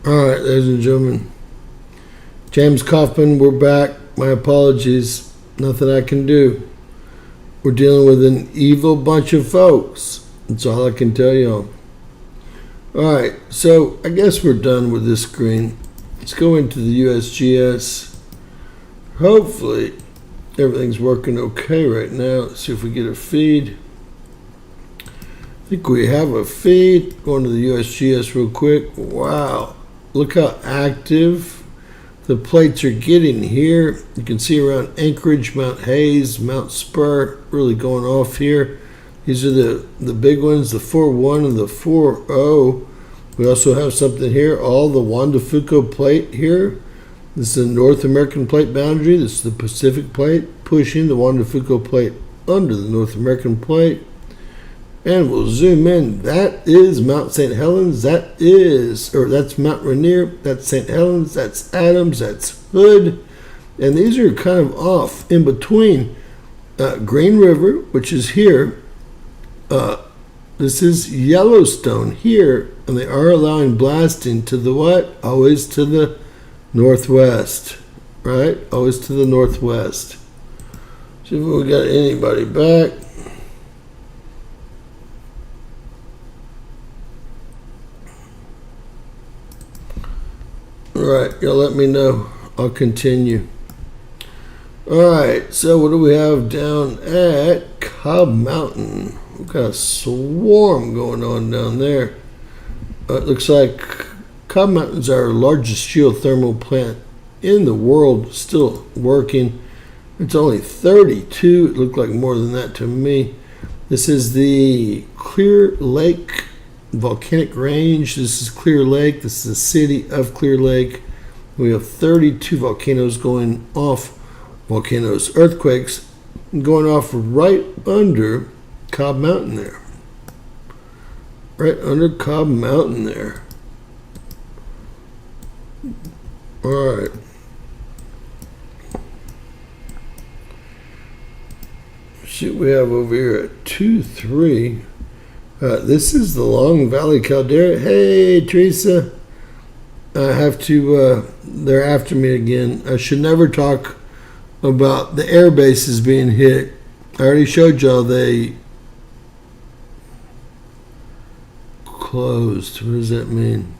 All right, ladies and gentlemen. James Kaufman, we're back. My apologies. Nothing I can do. We're dealing with an evil bunch of folks. That's all I can tell y'all. All right, so I guess we're done with this screen. Let's go into the USGS. Hopefully, everything's working okay right now. Let's see if we get a feed. I think we have a feed. Going to the USGS real quick. Wow. Look how active the plates are getting here. You can see around Anchorage, Mount Hayes, Mount Spur really going off here. These are the big ones, the 4-1 and the 4-0. We also have something here, all the Juan de Fuca plate here. This is the North American plate boundary. This is the Pacific plate, pushing the Juan de Fuca plate under the North American plate. And we'll zoom in. That is Mount St. Helens. That's Mount Rainier. That's St. Helens. That's Adams. That's Hood. And these are kind of off in between Green River, which is here. This is Yellowstone here. And they are allowing blasting to the what? Always to the northwest. Right? Always to the northwest. See if we got anybody back. All right, y'all let me know. I'll continue. All right, so what do we have down at Cobb Mountain? We've got a swarm going on down there. It looks like Cobb Mountain's our largest geothermal plant in the world, still working. It's only 32. It looked like more than that to me. This is the Clear Lake Volcanic Range. This is Clear Lake. This is the city of Clear Lake. We have 32 volcanoes going off. Volcanoes, earthquakes going off right under Cobb Mountain there. Right under Cobb Mountain there. All right. Shit, we have over here at 2-3. This is the Long Valley Caldera. Hey, Teresa. I have to, they're after me again. I should never talk about the air bases being hit. I already showed y'all they closed. What does that mean?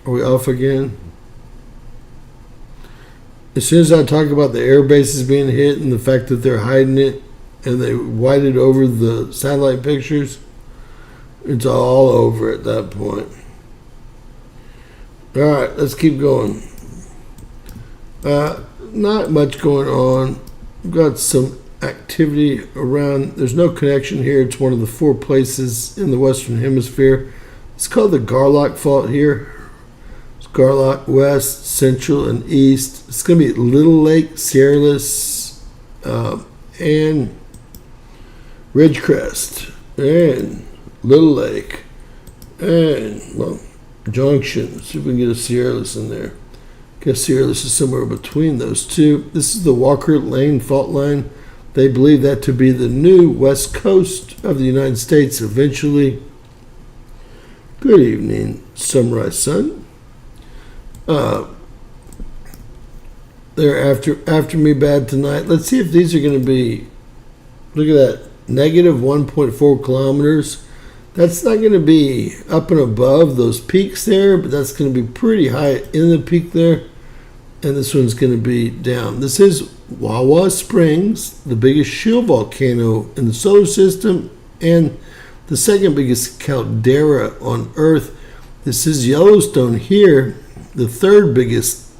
Are we off again? As soon as I talk about the air bases being hit and the fact that they're hiding it and they whited over the satellite pictures, it's all over at that point. All right, let's keep going. Not much going on. We've got some activity around. There's no connection here. It's one of the 4 places in the Western Hemisphere. It's called the Garlock Fault here. It's Garlock West, Central, and East. It's going to be Little Lake, Sierraless, and Ridgecrest, and Little Lake, and, well, Junction. Let's see if we can get a Sierraless in there. I guess Sierraless is somewhere between those two. This is the Walker Lane fault line. They believe that to be the new west coast of the United States eventually. Good evening, Sunrise Sun. They're after me bad tonight. Let's see if these are going to be, look at that, negative 1.4 kilometers. That's not going to be up and above those peaks there, but that's going to be pretty high in the peak there. And this one's going to be down. This is Wawa Springs, the biggest shield volcano in the solar system and the second biggest caldera on Earth. This is Yellowstone here, the 3rd biggest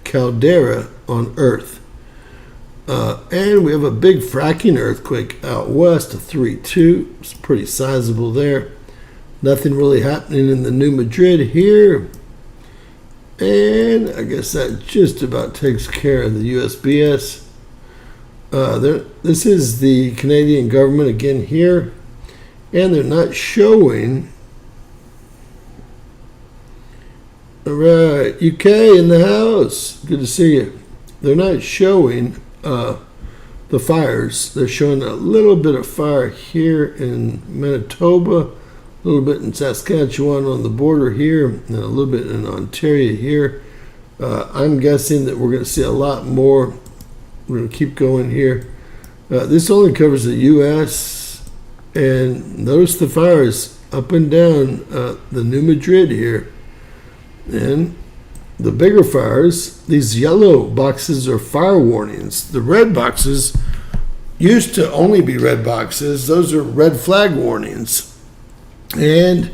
caldera on Earth. And we have a big fracking earthquake out west of 3.2. It's pretty sizable there. Nothing really happening in the New Madrid here. And I guess that just about takes care of the USBS. This is the Canadian government again here. And they're not showing. All right, UK in the house. Good to see you. They're not showing the fires. They're showing a little bit of fire here in Manitoba, a a little bit in Saskatchewan on the border here, and a little bit in Ontario here. I'm guessing that we're going to see a lot more. We're going to keep going here. This only covers the U.S. and notice the fires up and down the New Madrid here. And the bigger fires, these yellow boxes are fire warnings. The red boxes used to only be red boxes. Those are red flag warnings. And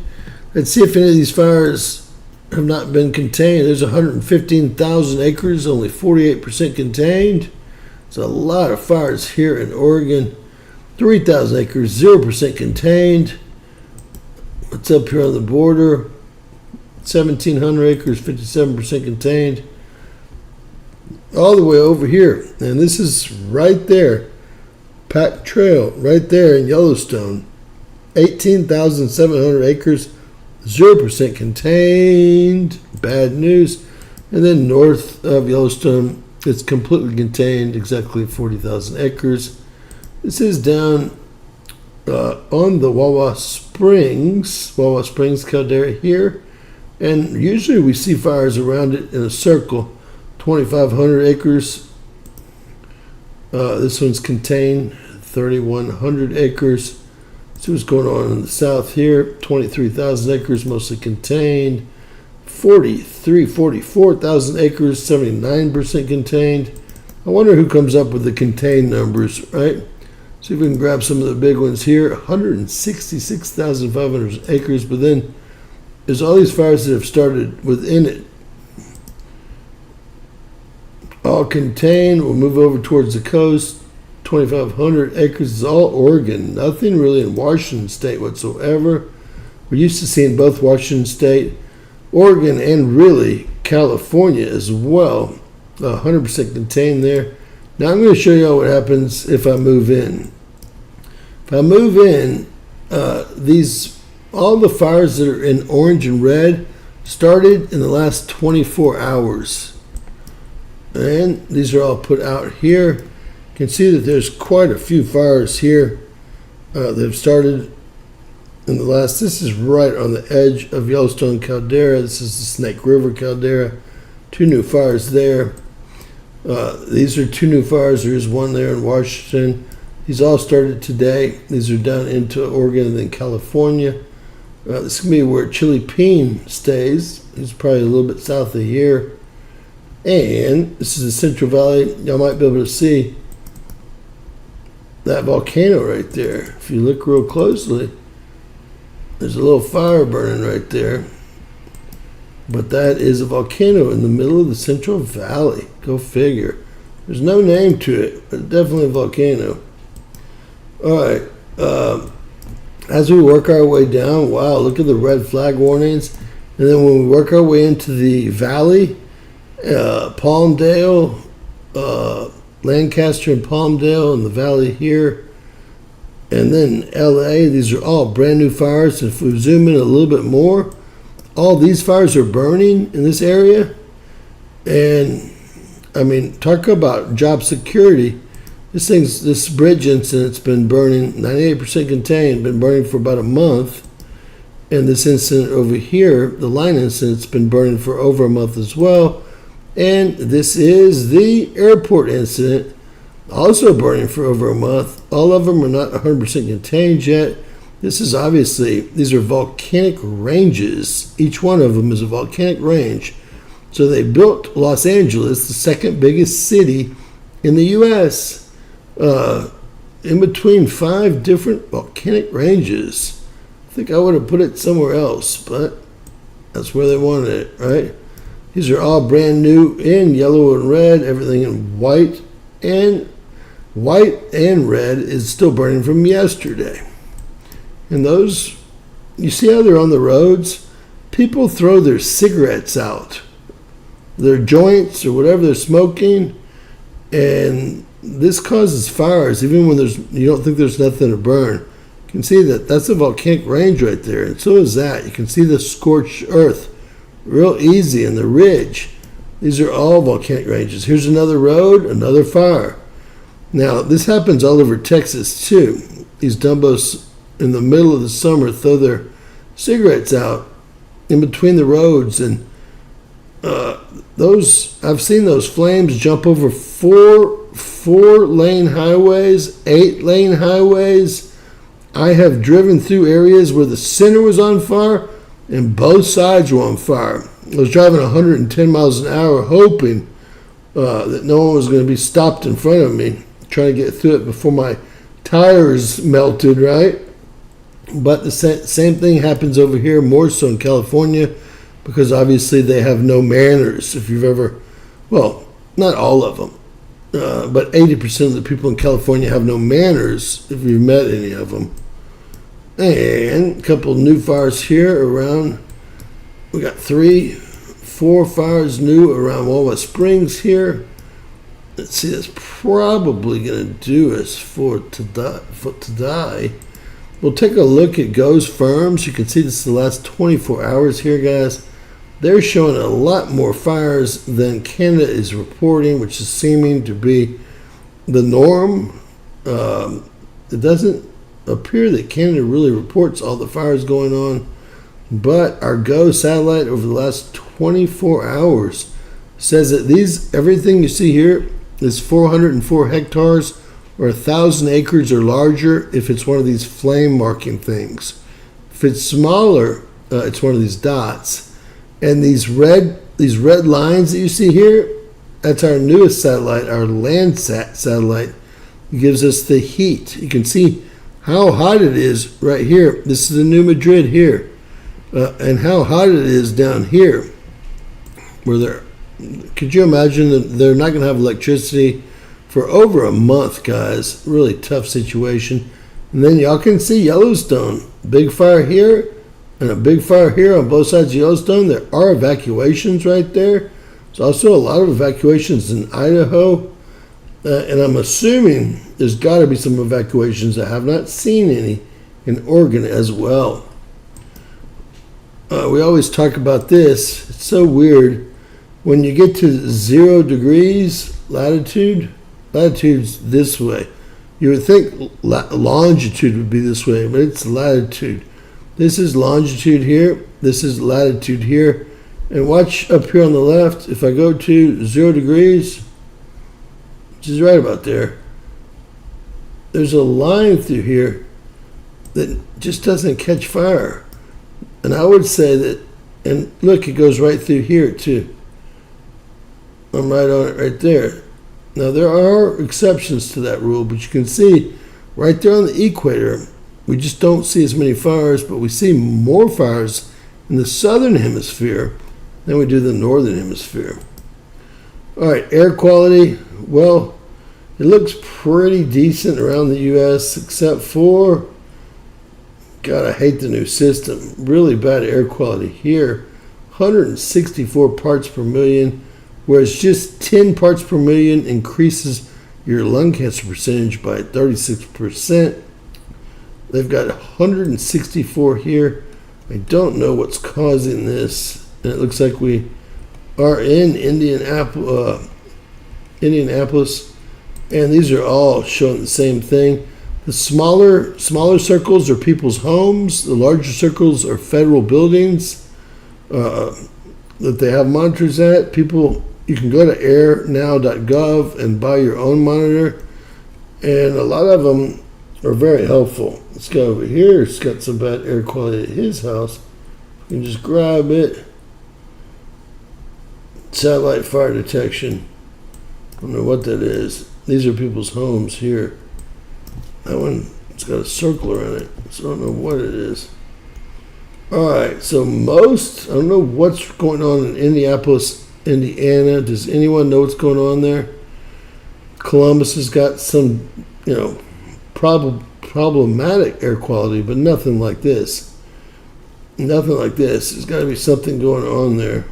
let's see if any of these fires have not been contained. There's 115,000 acres, only 48% contained. There's a lot of fires here in Oregon. 3,000 acres, 0% contained. What's up here on the border? 1,700 acres, 57% contained. All the way over here. And this is right there. Pack Trail, right there in Yellowstone. 18,700 acres, 0% contained. Bad news. And then north of Yellowstone, it's completely contained, exactly 40,000 acres. This is down on the Wawa Springs caldera here. And usually we see fires around it in a circle, 2,500 acres. This one's contained, 3,100 acres. See what's going on in the south here, 23,000 acres, mostly contained. 44,000 acres, 79% contained. I wonder who comes up with the contained numbers, right? See if we can grab some of the big ones here. 166,500 acres, but then there's all these fires that have started within it. All contained. We'll move over towards the coast. 2,500 acres is all Oregon. Nothing really in Washington State whatsoever. We're used to seeing both Washington State, Oregon, and really California as well. 100% contained there. Now I'm going to show you what happens if I move in. If I move in, all the fires that are in orange and red started in the last 24 hours. And these are all put out here. You can see that there's quite a few fires here that have started in the last. This is right on the edge of Yellowstone caldera. This is the Snake River caldera. 2 new fires there. These are 2 new fires. There is one there in Washington. These all started today. These are down into Oregon and then California. This is going to be where Chili Peen stays. He's probably a little bit south of here. And this is the Central Valley. Y'all might be able to see that volcano right there. If you look real closely, there's a little fire burning right there. But that is a volcano in the middle of the Central Valley. Go figure. There's no name to it, but definitely a volcano. All right. As we work our way down, wow, look at the red flag warnings. And then when we work our way into the valley, Palmdale, Lancaster and Palmdale in the valley here, and then LA, these are all brand new fires. And if we zoom in a little bit more, all these fires are burning in this area. And I mean, talk about job security. This bridge incident's been burning, 98% contained, been burning for about a month. And this incident over here, the line incident's been burning for over a month as well. And this is the airport incident, also burning for over a month. All of them are not 100% contained yet. This is obviously, these are volcanic ranges. Each one of them is a volcanic range. So they built Los Angeles, the second biggest city in the U.S., in between 5 different volcanic ranges. I think I would have put it somewhere else, but that's where they wanted it, right? These are all brand new in yellow and red, everything in white. And white and red is still burning from yesterday. And those, you see how they're on the roads? People throw their cigarettes out, their joints or whatever they're smoking, and this causes fires even when you don't think there's nothing to burn. You can see that that's a volcanic range right there, and so is that. You can see the scorched earth real easy in the ridge. These are all volcanic ranges. Here's another road, another fire. Now, this happens all over Texas too. These dumbos in the middle of the summer throw their cigarettes out in between the roads, and I've seen those flames jump over four-lane highways, 8-lane highways. I have driven through areas where the center was on fire and both sides were on fire. I was driving 110 miles an hour, hoping that no one was going to be stopped in front of me, trying to get through it before my tires melted, right? But the same thing happens over here, more so in California, because obviously they have no manners. If you've ever, well, not all of them, but 80% of the people in California have no manners, if you've met any of them. And a couple new fires here around, we got 4 fires new around Walnut Springs here. Let's see, that's probably going to do us for today. We'll take a look at Go's firms. You can see this is the last 24 hours here, guys. They're showing a lot more fires than Canada is reporting, which is seeming to be the norm. It doesn't appear that Canada really reports all the fires going on, but our Go satellite over the last 24 hours says that everything you see here is 404 hectares or 1,000 acres or larger if it's one of these flame marking things. If it's smaller, it's one of these dots. And these red lines that you see here, that's our newest satellite, our Landsat satellite. It gives us the heat. You can see how hot it is right here. This is the New Madrid here. And how hot it is down here. Could you imagine that they're not going to have electricity for over a month, guys? Really tough situation. And then y'all can see Yellowstone. Big fire here and a big fire here on both sides of Yellowstone. There are evacuations right there. There's also a lot of evacuations in Idaho. And I'm assuming there's got to be some evacuations. I have not seen any in Oregon as well. We always talk about this. It's so weird. When you get to 0 degrees latitude's this way. You would think longitude would be this way, but it's latitude. This is longitude here. This is latitude here. And watch up here on the left. If I go to 0 degrees, which is right about there, there's a line through here that just doesn't catch fire. And I would say that, and look, it goes right through here too. I'm right on it right there. Now, there are exceptions to that rule, but you can see right there on the equator, we just don't see as many fires, but we see more fires in the southern hemisphere than we do the northern hemisphere. All right, air quality. Well, it looks pretty decent around the U.S., except for, God, I hate the new system. Really bad air quality here. 164 parts per million. Whereas just 10 parts per million increases your lung cancer percentage by 36%. They've got 164 here. I don't know what's causing this. And it looks like we are in Indianapolis. And these are all showing the same thing. The smaller circles are people's homes. The larger circles are federal buildings that they have monitors at. You can go to airnow.gov and buy your own monitor, and a lot of them are very helpful. Let's go over here. It's got some bad air quality at his house. You can just grab it. Satellite fire detection. I don't know what that is. These are people's homes here. That one, it's got a circle around it, so I don't know what it is. All right, so I don't know what's going on in Indianapolis, Indiana. Does anyone know what's going on there? Columbus has got some, problematic air quality, but nothing like this. Nothing like this. There's got to be something going on there.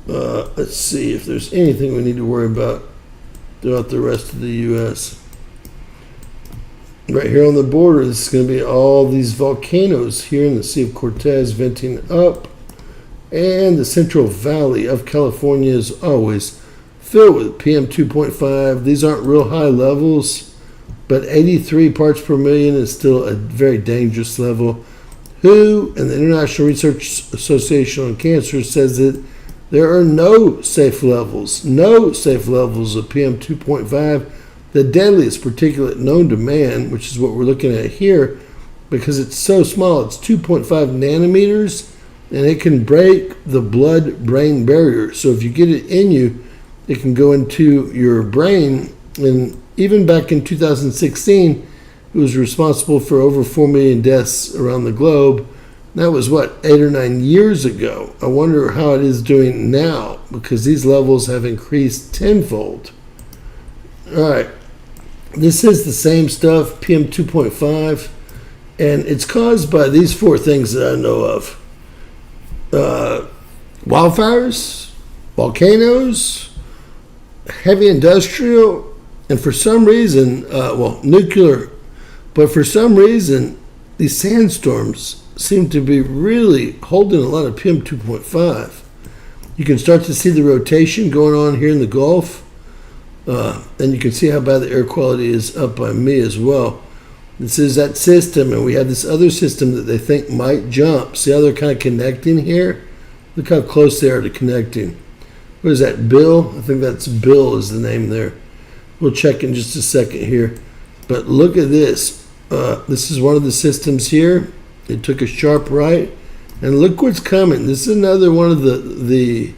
Let's see if there's anything we need to worry about throughout the rest of the U.S. Right here on the border, this is going to be all these volcanoes here in the Sea of Cortez venting up. And the Central Valley of California is always filled with PM 2.5. These aren't real high levels, but 83 parts per million is still a very dangerous level. WHO and the International Research Association on Cancer says that there are no safe levels of PM 2.5, the deadliest particulate known to man, which is what we're looking at here, because it's so small. It's 2.5 nanometers, and it can break the blood-brain barrier. So if you get it in you, it can go into your brain. And even back in 2016, it was responsible for over 4 million deaths around the globe. That was, 8 or 9 years ago. I wonder how it is doing now, because these levels have increased tenfold. All right. This is the same stuff, PM 2.5, and it's caused by these 4 things that I know of. Wildfires, volcanoes, heavy industrial, and for some reason, nuclear, but for some reason, these sandstorms seem to be really holding a lot of PM 2.5. You can start to see the rotation going on here in the Gulf, and you can see how bad the air quality is up by me as well. This is that system, and we have this other system that they think might jump. See how they're kind of connecting here? Look how close they are to connecting. What is that, Bill? I think that's Bill is the name there. We'll check in just a second here. But look at this. This is one of the systems here. It took a sharp right. And look what's coming. This is another one of the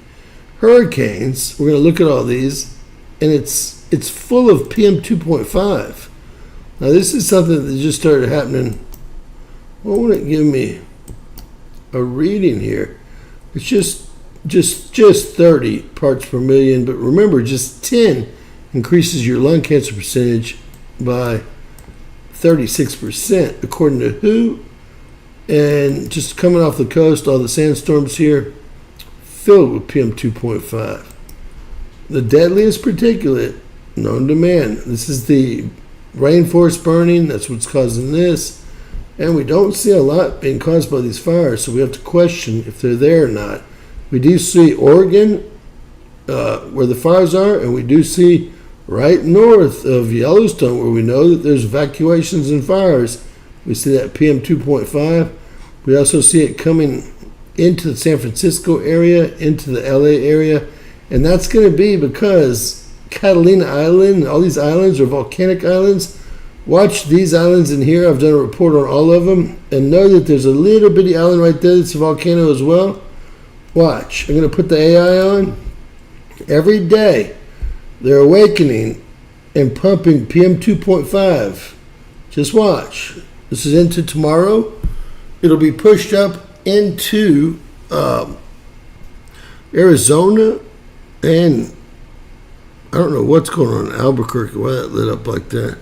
hurricanes. We're going to look at all these. And it's full of PM 2.5. Now this is something that just started happening. What would it give me a reading here? It's just 30 parts per million, but remember, just 10 increases your lung cancer percentage by 36%, according to WHO. And just coming off the coast, all the sandstorms here filled with PM 2.5. The deadliest particulate known to man. This is the rainforest burning. That's what's causing this. And we don't see a lot being caused by these fires, so we have to question if they're there or not. We do see Oregon, where the fires are, and we do see right north of Yellowstone, where we know that there's evacuations and fires. We see that PM 2.5. We also see it coming into the San Francisco area, into the LA area, and that's going to be because Catalina Island, all these islands are volcanic islands. Watch these islands in here. I've done a report on all of them, and know that there's a little bitty island right there that's a volcano as well. Watch. I'm going to put the AI on. Every day, they're awakening and pumping PM 2.5. Just watch. This is into tomorrow. It'll be pushed up into Arizona, and I don't know what's going on in Albuquerque, why that lit up like that.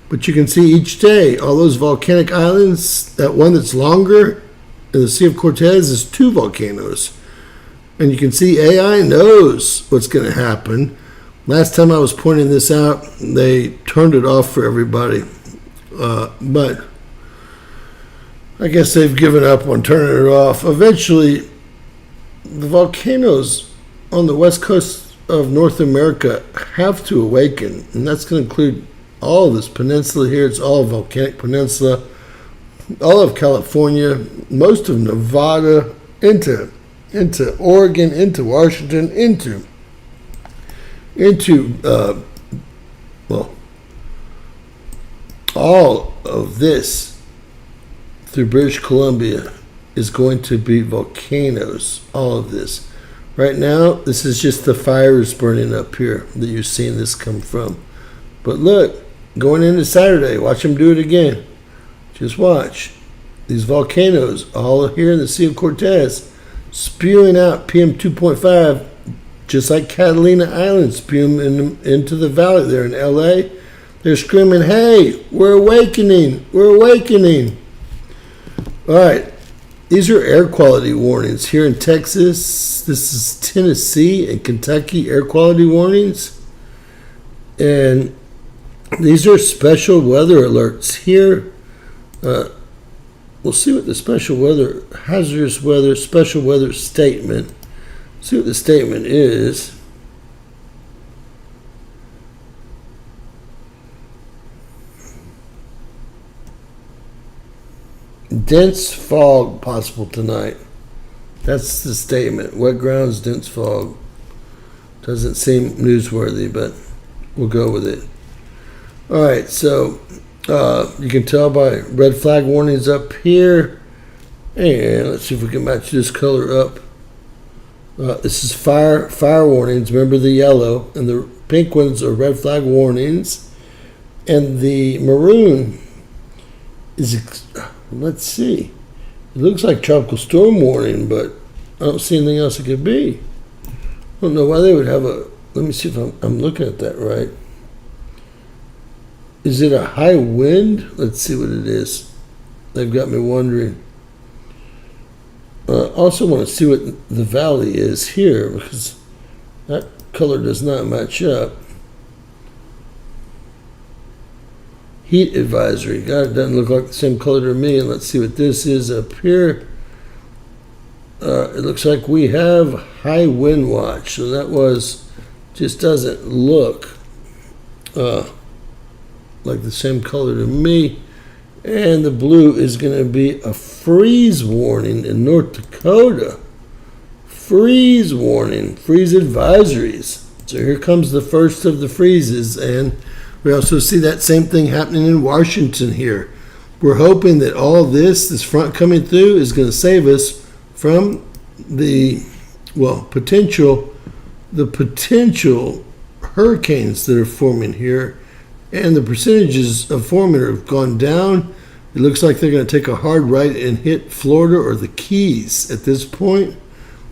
But you can see each day, all those volcanic islands, that one that's longer in the Sea of Cortez is 2 volcanoes. And you can see AI knows what's going to happen. Last time I was pointing this out, they turned it off for everybody. But I guess they've given up on turning it off. Eventually, the volcanoes on the west coast of North America have to awaken. And that's going to include all of this peninsula here. It's all volcanic peninsula. All of California, most of Nevada, into Oregon, into Washington, into all of this through British Columbia is going to be volcanoes. All of this. Right now, this is just the fires burning up here that you're seeing this come from. But look, going into Saturday, watch them do it again. Just watch. These volcanoes all here in the Sea of Cortez spewing out PM 2.5, just like Catalina Island spewing into the valley there in LA. They're screaming, hey, we're awakening, we're awakening. All right, these are air quality warnings here in Texas. This is Tennessee and Kentucky air quality warnings. And these are special weather alerts here. We'll see what the special weather, hazardous weather, special weather statement. See what the statement is. dense fog possible tonight. That's the statement. Wet grounds, dense fog. Doesn't seem newsworthy, but we'll go with it. All right, so you can tell by red flag warnings up here. And let's see if we can match this color up. This is fire warnings. Remember the yellow, and the pink ones are red flag warnings. And the maroon is, let's see. It looks like tropical storm warning, but I don't see anything else it could be. I don't know why they would have a, let me see if I'm looking at that right. Is it a high wind? Let's see what it is. They've got me wondering. I also want to see what the valley is here, because that color does not match up. Heat advisory. God, it doesn't look like the same color to me. And let's see what this is up here. It looks like we have high wind watch. So that just doesn't look like the same color to me. And the blue is going to be a freeze warning in North Dakota. Freeze warning, freeze advisories. So here comes the first of the freezes, and we also see that same thing happening in Washington here. We're hoping that all this front coming through is going to save us from the potential hurricanes that are forming here. And the percentages of forming have gone down. It looks like they're going to take a hard right and hit Florida or the Keys at this point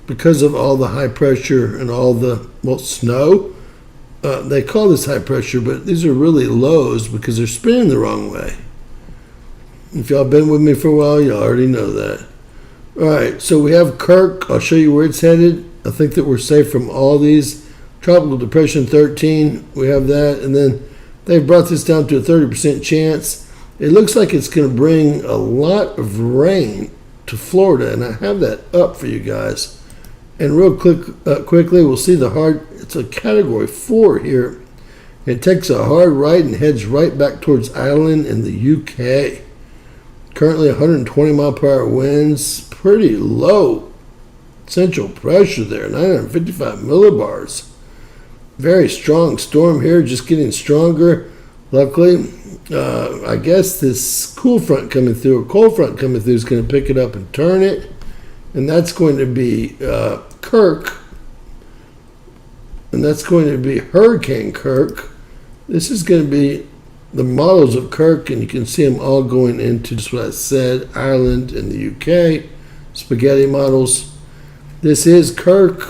because of all the high pressure and all the, snow. They call this high pressure, but these are really lows because they're spinning the wrong way. If y'all been with me for a while, y'all already know that. All right, so we have Kirk. I'll show you where it's headed. I think that we're safe from all these. Tropical Depression 13, we have that, and then they've brought this down to a 30% chance. It looks like it's going to bring a lot of rain to Florida, and I have that up for you guys. And real quickly, we'll see it's a category 4 here. It takes a hard right and heads right back towards Ireland in the UK. Currently 120 mile per hour winds, pretty low central pressure there, 955 millibars. Very strong storm here, just getting stronger. Luckily, I guess this cold front coming through is going to pick it up and turn it. And that's going to be Kirk. And that's going to be Hurricane Kirk. This is going to be the models of Kirk, and you can see them all going into just what I said, Ireland and the UK. Spaghetti models. This is Kirk.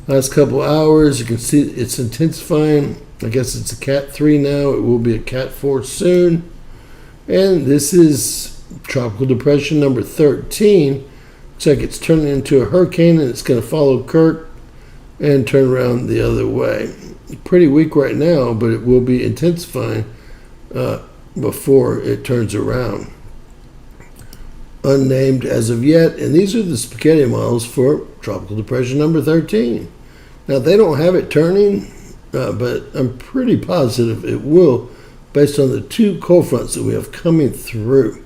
Last couple hours, you can see it's intensifying. I guess it's a Cat 3 now. It will be a Cat 4 soon. And this is Tropical Depression number 13. Looks like it's turning into a hurricane, and it's going to follow Kirk and turn around the other way. Pretty weak right now, but it will be intensifying before it turns around. Unnamed as of yet, and these are the spaghetti models for Tropical Depression number 13. Now, they don't have it turning, but I'm pretty positive it will, based on the two cold fronts that we have coming through.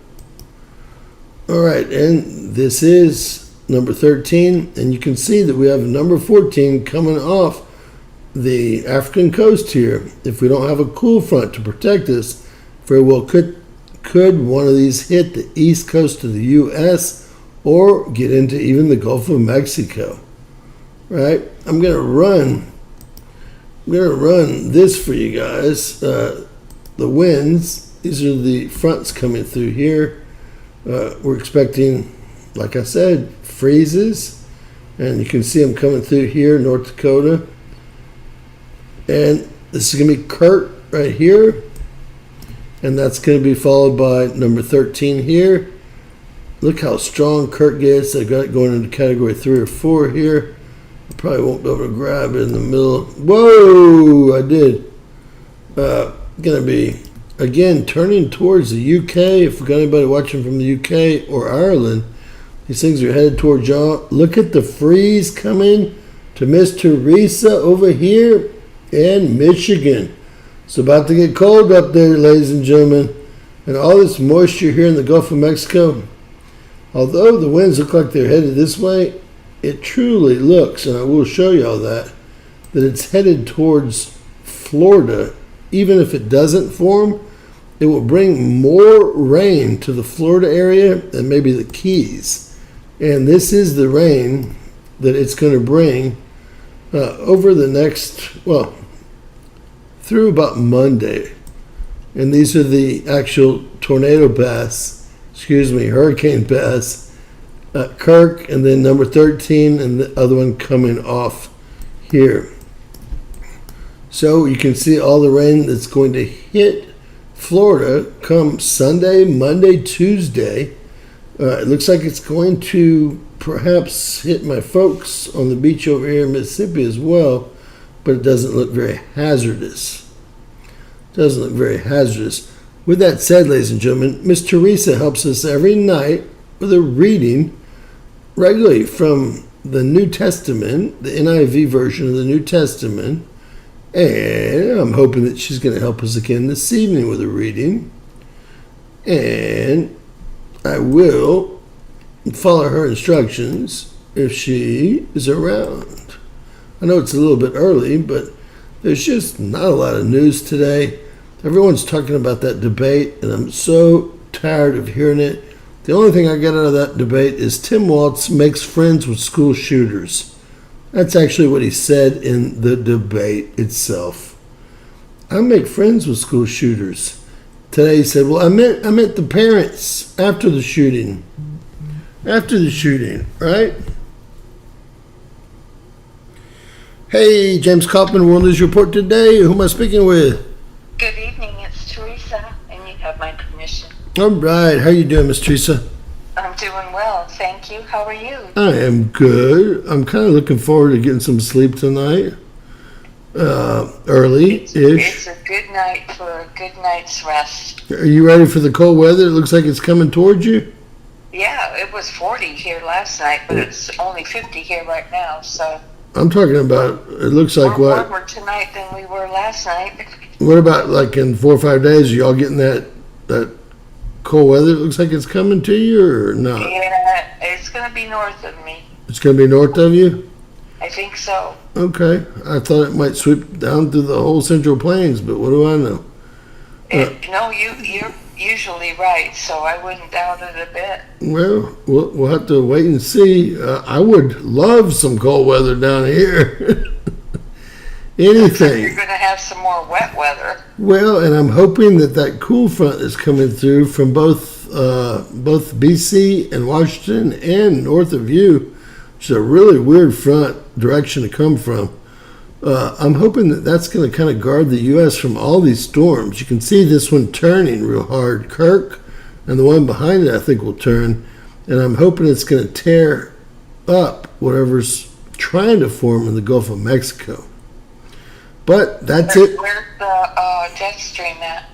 All right, and this is number 13, and you can see that we have number 14 coming off the African coast here. If we don't have a cool front to protect us, very well could one of these hit the east coast of the U.S. or get into even the Gulf of Mexico. Right? I'm gonna run this for you guys. The winds. These are the fronts coming through here. We're expecting, like I said, freezes, and you can see them coming through here, North Dakota. And this is gonna be Kurt right here, and that's gonna be followed by number 13 here. Look how strong Kurt gets. I got it going into category 3 or 4 here. I probably won't be able to grab it in the middle. Whoa, I did. Gonna be, again, turning towards the UK. If we've got anybody watching from the UK or Ireland, these things are headed towards y'all. Look at the freeze coming to Miss Teresa over here in Michigan. It's about to get cold up there, ladies and gentlemen. And all this moisture here in the Gulf of Mexico, although the winds look like they're headed this way, it truly looks, and I will show you all that it's headed towards Florida. Even if it doesn't form, it will bring more rain to the Florida area than maybe the Keys. And this is the rain that it's going to bring over the next, well, through about Monday. And these are the actual hurricane pass, Kirk, and then number 13, and the other one coming off here. So you can see all the rain that's going to hit Florida come Sunday, Monday, Tuesday. It looks like it's going to perhaps hit my folks on the beach over here in Mississippi as well, but it doesn't look very hazardous. With that said, ladies and gentlemen, Miss Teresa helps us every night with a reading regularly from the New Testament, the NIV version of the New Testament. And I'm hoping that she's going to help us again this evening with a reading. And I will follow her instructions if she is around. I know it's a little bit early, but there's just not a lot of news today. Everyone's talking about that debate, and I'm so tired of hearing it. The only thing I get out of that debate is Tim Walz makes friends with school shooters. That's actually what he said in the debate itself. I make friends with school shooters. Today he said, well, I meant the parents after the shooting. Right? Hey, James Kaufman, World News Report today. Who am I speaking with? Good evening, it's Teresa, and you have my permission. All right, how you doing, Miss Teresa? I'm doing well, thank you. How are you? I am good. I'm kind of looking forward to getting some sleep tonight. Early-ish. It's a good night for a good night's rest. Are you ready for the cold weather? It looks like it's coming towards you. Yeah, it was 40 here last night, but it's only 50 here right now, so... I'm talking about, it looks like we're what? warmer tonight than we were last night. What about like in 4 or 5 days? Are y'all getting that cold weather? It looks like it's coming to you or not? Yeah, it's going to be north of me. It's going to be north of you? I think so. Okay. I thought it might sweep down through the whole Central Plains, but what do I know? No, you're usually right, so I wouldn't doubt it a bit. Well, we'll have to wait and see. I would love some cold weather down here. Anything. You're going to have some more wet weather. Well, and I'm hoping that cool front is coming through from both BC and Washington and north of you, which is a really weird front direction to come from. I'm hoping that's going to kind of guard the U.S. from all these storms. You can see this one turning real hard, Kirk, and the one behind it I think will turn. And I'm hoping it's going to tear up whatever's trying to form in the Gulf of Mexico. But that's it. Where's the jet stream at?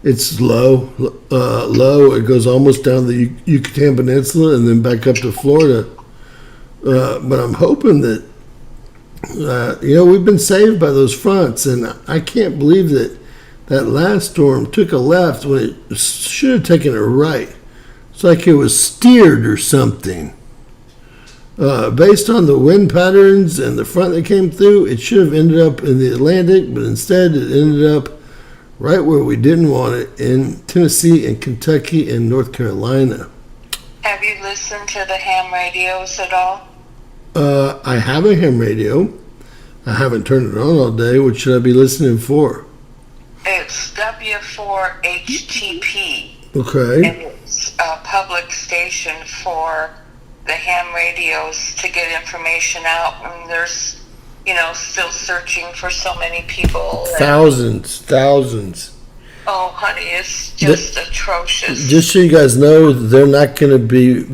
It's low. It goes almost down the Yucatan Peninsula and then back up to Florida. But I'm hoping that, we've been saved by those fronts, and I can't believe that last storm took a left when it should have taken a right. It's like it was steered or something. Based on the wind patterns and the front that came through, it should have ended up in the Atlantic, but instead it ended up right where we didn't want it, in Tennessee and Kentucky and North Carolina. Have you listened to the ham radios at all? I have a ham radio. I haven't turned it on all day. What should I be listening for? It's W4HTP. Okay. And it's a public station for the ham radios to get information out. And there's, still searching for so many people. Thousands. Oh, honey, it's just atrocious. Just so you guys know, they're not going to be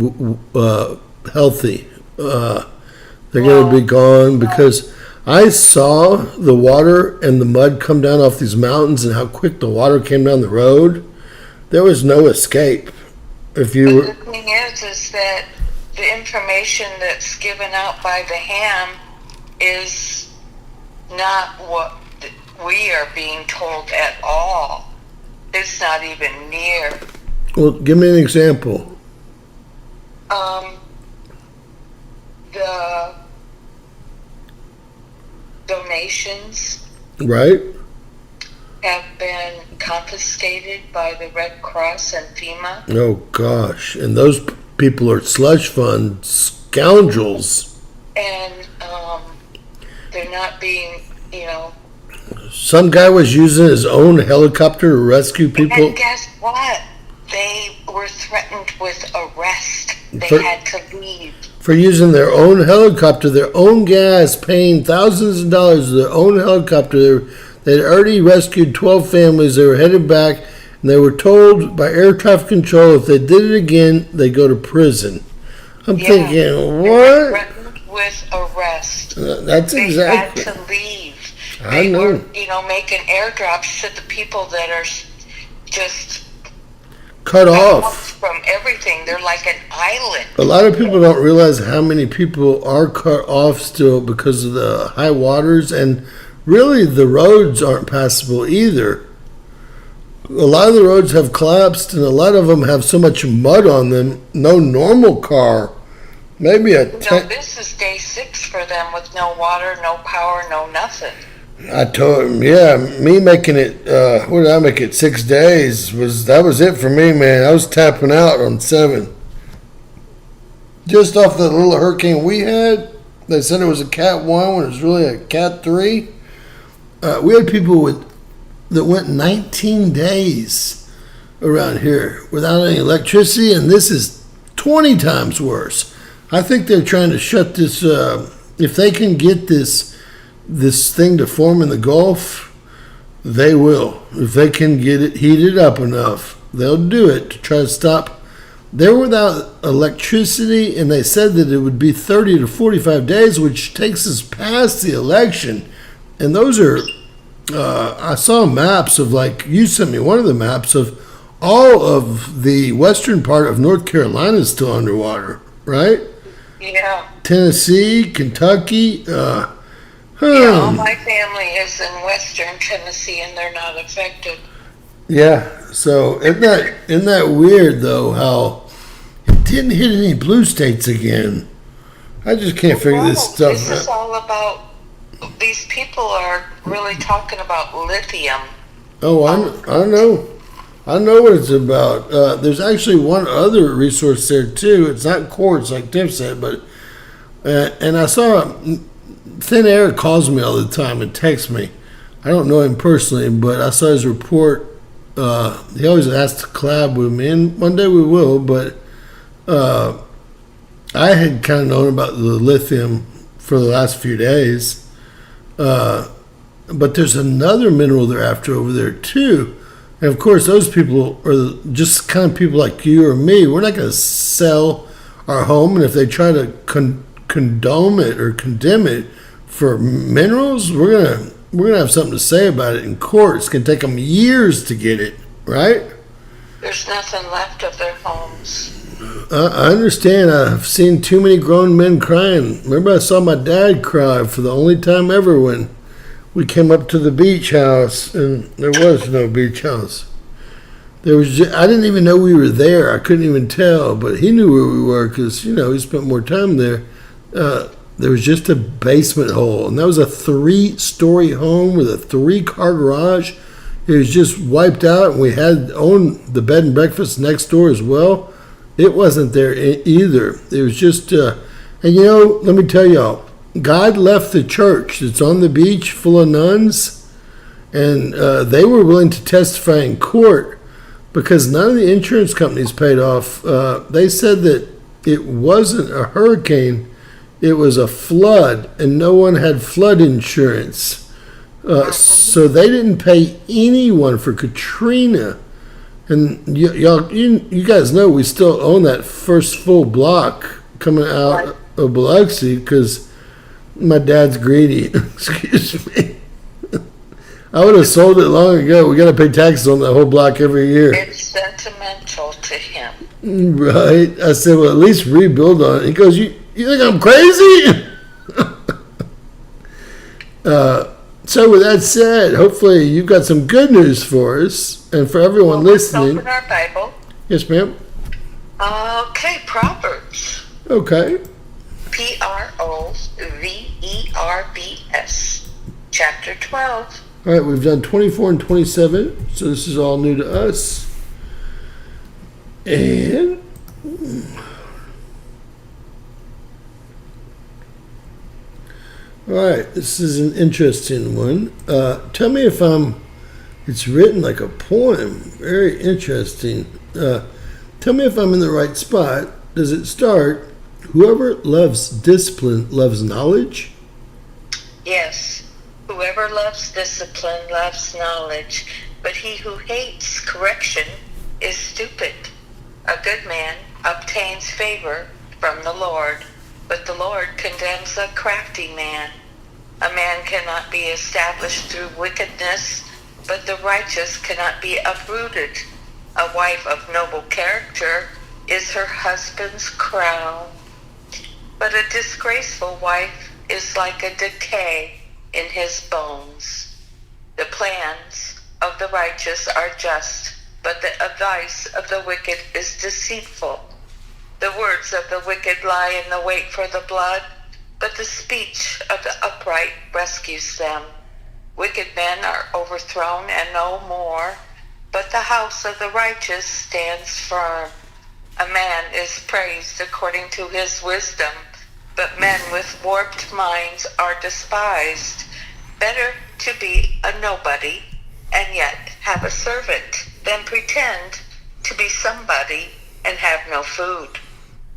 healthy. They're going to be gone because I saw the water and the mud come down off these mountains and how quick the water came down the road. There was no escape. The thing is that the information that's given out by the ham is not what we are being told at all. It's not not even near. Well, give me an example. The donations Right? have been confiscated by the Red Cross and FEMA. Oh, gosh. And those people are slush fund scoundrels. And they're not being, Some guy was using his own helicopter to rescue people. And guess what? They were threatened with arrest. They For- had to leave. For using their own helicopter, their own gas, paying thousands of dollars for their own helicopter. They'd already rescued 12 families. They were headed back, and they were told by air traffic control if they did it again, they'd go to prison. I'm thinking, They were what? threatened with arrest. That's They exactly. had to leave. I They know. were, making airdrops to the people that are just Cut cut off. from everything. They're like an island. A lot of people don't realize how many people are cut off still because of the high waters, and really the roads aren't passable either. A lot of the roads have collapsed, and a lot of them have so much mud on them, no normal car, maybe a This is day 6 for them with no water, no power, no nothing. I told him, yeah, me making it, what did I make it, 6 days, that was it for me, man. I was tapping out on 7. Just off the little hurricane we had, they said it was a Cat 1 when it was really a Cat 3. We had people that went 19 days around here without any electricity, and this is 20 times worse. I think they're trying to shut this, if they can get this thing to form in the Gulf, they will. If they can get it heated up enough, they'll do it to try to stop. They're without electricity, and they said that it would be 30 to 45 days, which takes us past the election. And those are, I saw maps of, like, you sent me one of the maps of all of the western part of North Carolina is still underwater, right? Yeah. Tennessee, Kentucky, Yeah, all my family is in Western Tennessee, and they're not affected. yeah. So isn't that weird though? How it didn't hit any blue states again. I just can't figure this stuff This is out. all about. These people are really talking about lithium. Oh, I know what it's about. There's actually one other resource there too. It's not quartz like Tiff said, but and I saw Thin Air calls me all the time and texts me. I don't know him personally, but I saw his report. He always asks to collab with me, and one day we will. But I had kind of known about the lithium for the last few days. But there's another mineral they're after over there too. And of course, those people are just kind of people like you or me. We're not going to sell our home, and if they try to condone it or condemn it for minerals, we're gonna have something to say about it in court. It's gonna take them years to get it right. There's nothing left of their homes. I understand. I've seen too many grown men crying. Remember, I saw my dad cry for the only time ever when we came up to the beach house, and there was no beach house. I didn't even know we were there. I couldn't even tell, but he knew where we were because he spent more time there. There was just a basement hole, and that was a 3-story home with a 3-car garage. It was just wiped out, and we had owned the bed and breakfast next door as well. It wasn't there either. It was just, and let me tell y'all, God left the church that's on the beach full of nuns, and they were willing to testify in court because none of the insurance companies paid off. They said that it wasn't a hurricane. It was a flood, and no one had flood insurance. So they didn't pay anyone for Katrina. And you guys know we still own that first full block coming out of Biloxi because my dad's greedy. Excuse me. I would have sold it long ago. We got to pay taxes on that whole block every year. It's sentimental to him. Right. I said, well, at least rebuild on it. He goes, you think I'm crazy? So with that said, hopefully you've got some good news for us and for everyone listening. Let's open our Bible. Yes, ma'am. Okay, Proverbs. Okay. Proverbs, chapter 12. All right, we've done 24 and 27, so this is all new to us. And all right, this is an interesting one. Tell me if it's written like a poem. Very interesting. Tell me if I'm in the right spot. Does it start, whoever loves discipline loves knowledge? Yes. Whoever loves discipline loves knowledge, but he who hates correction is stupid. A good man obtains favor from the Lord, but the Lord condemns a crafty man. A man cannot be established through wickedness, but the righteous cannot be uprooted. A wife of noble character is her husband's crown, but a disgraceful wife is like a decay in his bones. The plans of the righteous are just, but the advice of the wicked is deceitful. The words of the wicked lie in the wait for the blood, but the speech of the upright rescues them. Wicked men are overthrown and no more, but the house of the righteous stands firm. A man is praised according to his wisdom, but men with warped minds are despised. Better to be a nobody and yet have a servant than pretend to be somebody and have no food.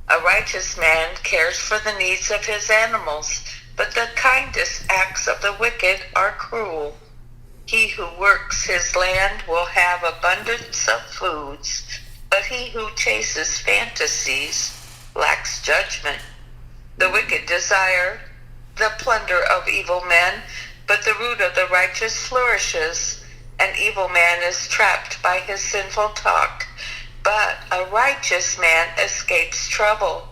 A righteous man cares for the needs of his animals, but the kindest acts of the wicked are cruel. He who works his land will have abundance of foods, but he who chases fantasies lacks judgment. The wicked desire the plunder of evil men, but the root of the righteous flourishes. An evil man is trapped by his sinful talk, but a righteous man escapes trouble.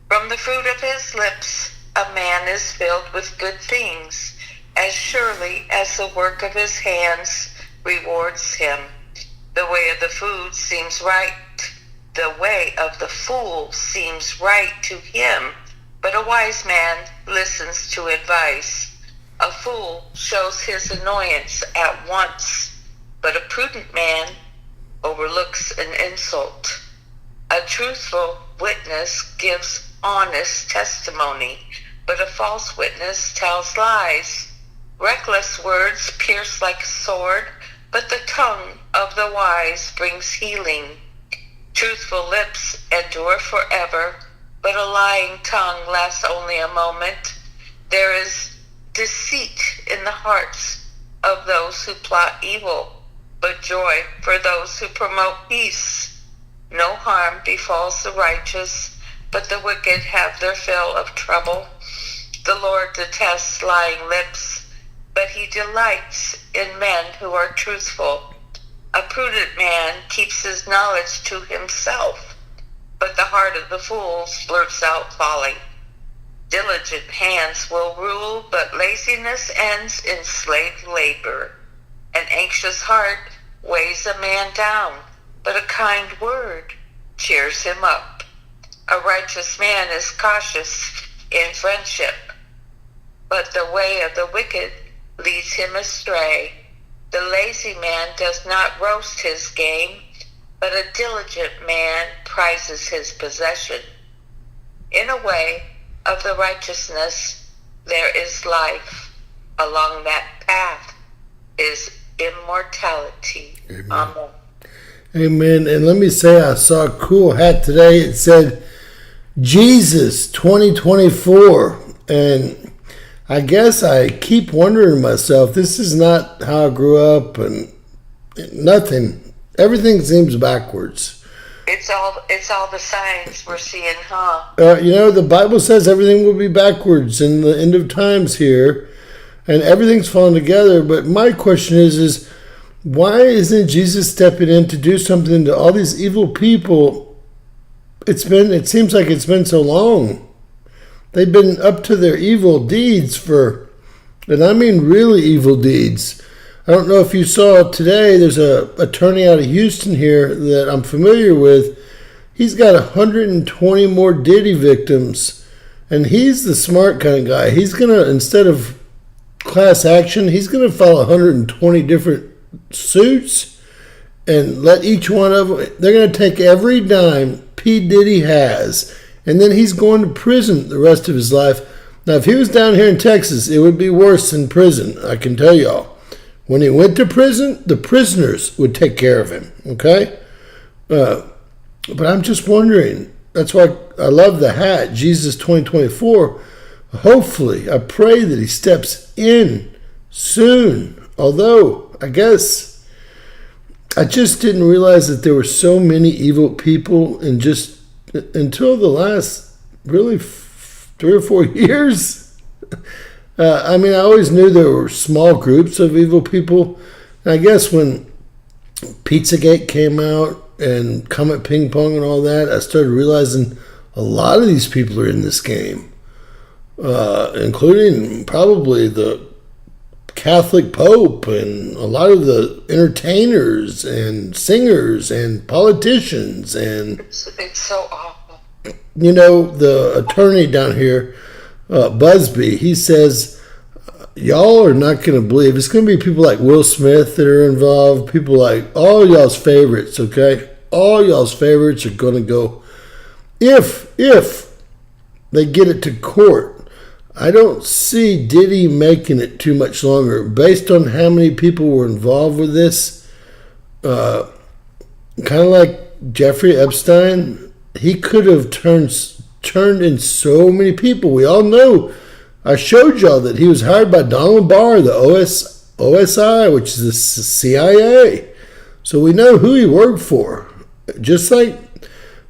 From the fruit of his lips, a man is filled with good things, as surely as the work of his hands rewards him. The way of the fool seems right. The way of the fool seems right to him, but a wise man listens to advice. A fool shows his annoyance at once, but a prudent man overlooks an insult. A truthful witness gives honest testimony, but a false witness tells lies. Reckless words pierce like a sword, but the tongue of the wise brings healing. Truthful lips endure forever, but a lying tongue lasts only a moment. There is deceit in the hearts of those who plot evil, but joy for those who promote peace. No harm befalls the righteous, but the wicked have their fill of trouble. The Lord detests lying lips, but he delights in men who are truthful. A prudent man keeps his knowledge to himself, but the heart of the fool blurts out folly. Diligent hands will rule, but laziness ends in slave labor. An anxious heart weighs a man down, but a kind word cheers him up. A righteous man is cautious in friendship, but the way of the wicked leads him astray. The lazy man does not roast his game, but a diligent man prizes his possession. In a way of the righteousness there is life. Along that path is immortality. Amen. Amen. Amen. And let me say, I saw a cool hat today. It said Jesus 2024. And I guess I keep wondering to myself, this is not how I grew up, and nothing. Everything seems backwards. It's all the signs we're seeing, huh? The Bible says everything will be backwards in the end of times here, and everything's falling together. But my question is why isn't Jesus stepping in to do something to all these evil people? It seems like it's been so long. They've been up to their evil deeds for And I mean really evil deeds. I don't know if you saw today, there's a attorney out of Houston here that I'm familiar with. He's got 120 more Diddy victims. And he's the smart kind of guy. He's going to, instead of class action, he's going to file 120 different suits and let each one of them, they're going to take every dime P. Diddy has. And then he's going to prison the rest of his life. Now, if he was down here in Texas, it would be worse than prison, I can tell y'all. When he went to prison, the prisoners would take care of him, okay? But I'm just wondering, that's why I love the hat, Jesus 2024. Hopefully, I pray that he steps in soon. Although, I guess, I just didn't realize that there were so many evil people in just, until the last, really, 3 or 4 years. I mean, I always knew there were small groups of evil people. And I guess when Pizzagate came out and Comet Ping Pong and all that, I started realizing a lot of these people are in this game, including probably the Catholic Pope and a lot of the entertainers and singers and politicians. And it's so awful. You know, the attorney down here, Busby, he says, y'all are not going to believe. It's going to be people like Will Smith that are involved, people like all y'all's favorites, okay? All y'all's favorites are going to go, if they get it to court. I don't see Diddy making it too much longer. Based on how many people were involved with this, kind of like Jeffrey Epstein, he could have turned in so many people. We all know, I showed y'all that he was hired by Donald Barr, the OSI, which is the CIA. So we know who he worked for. Just like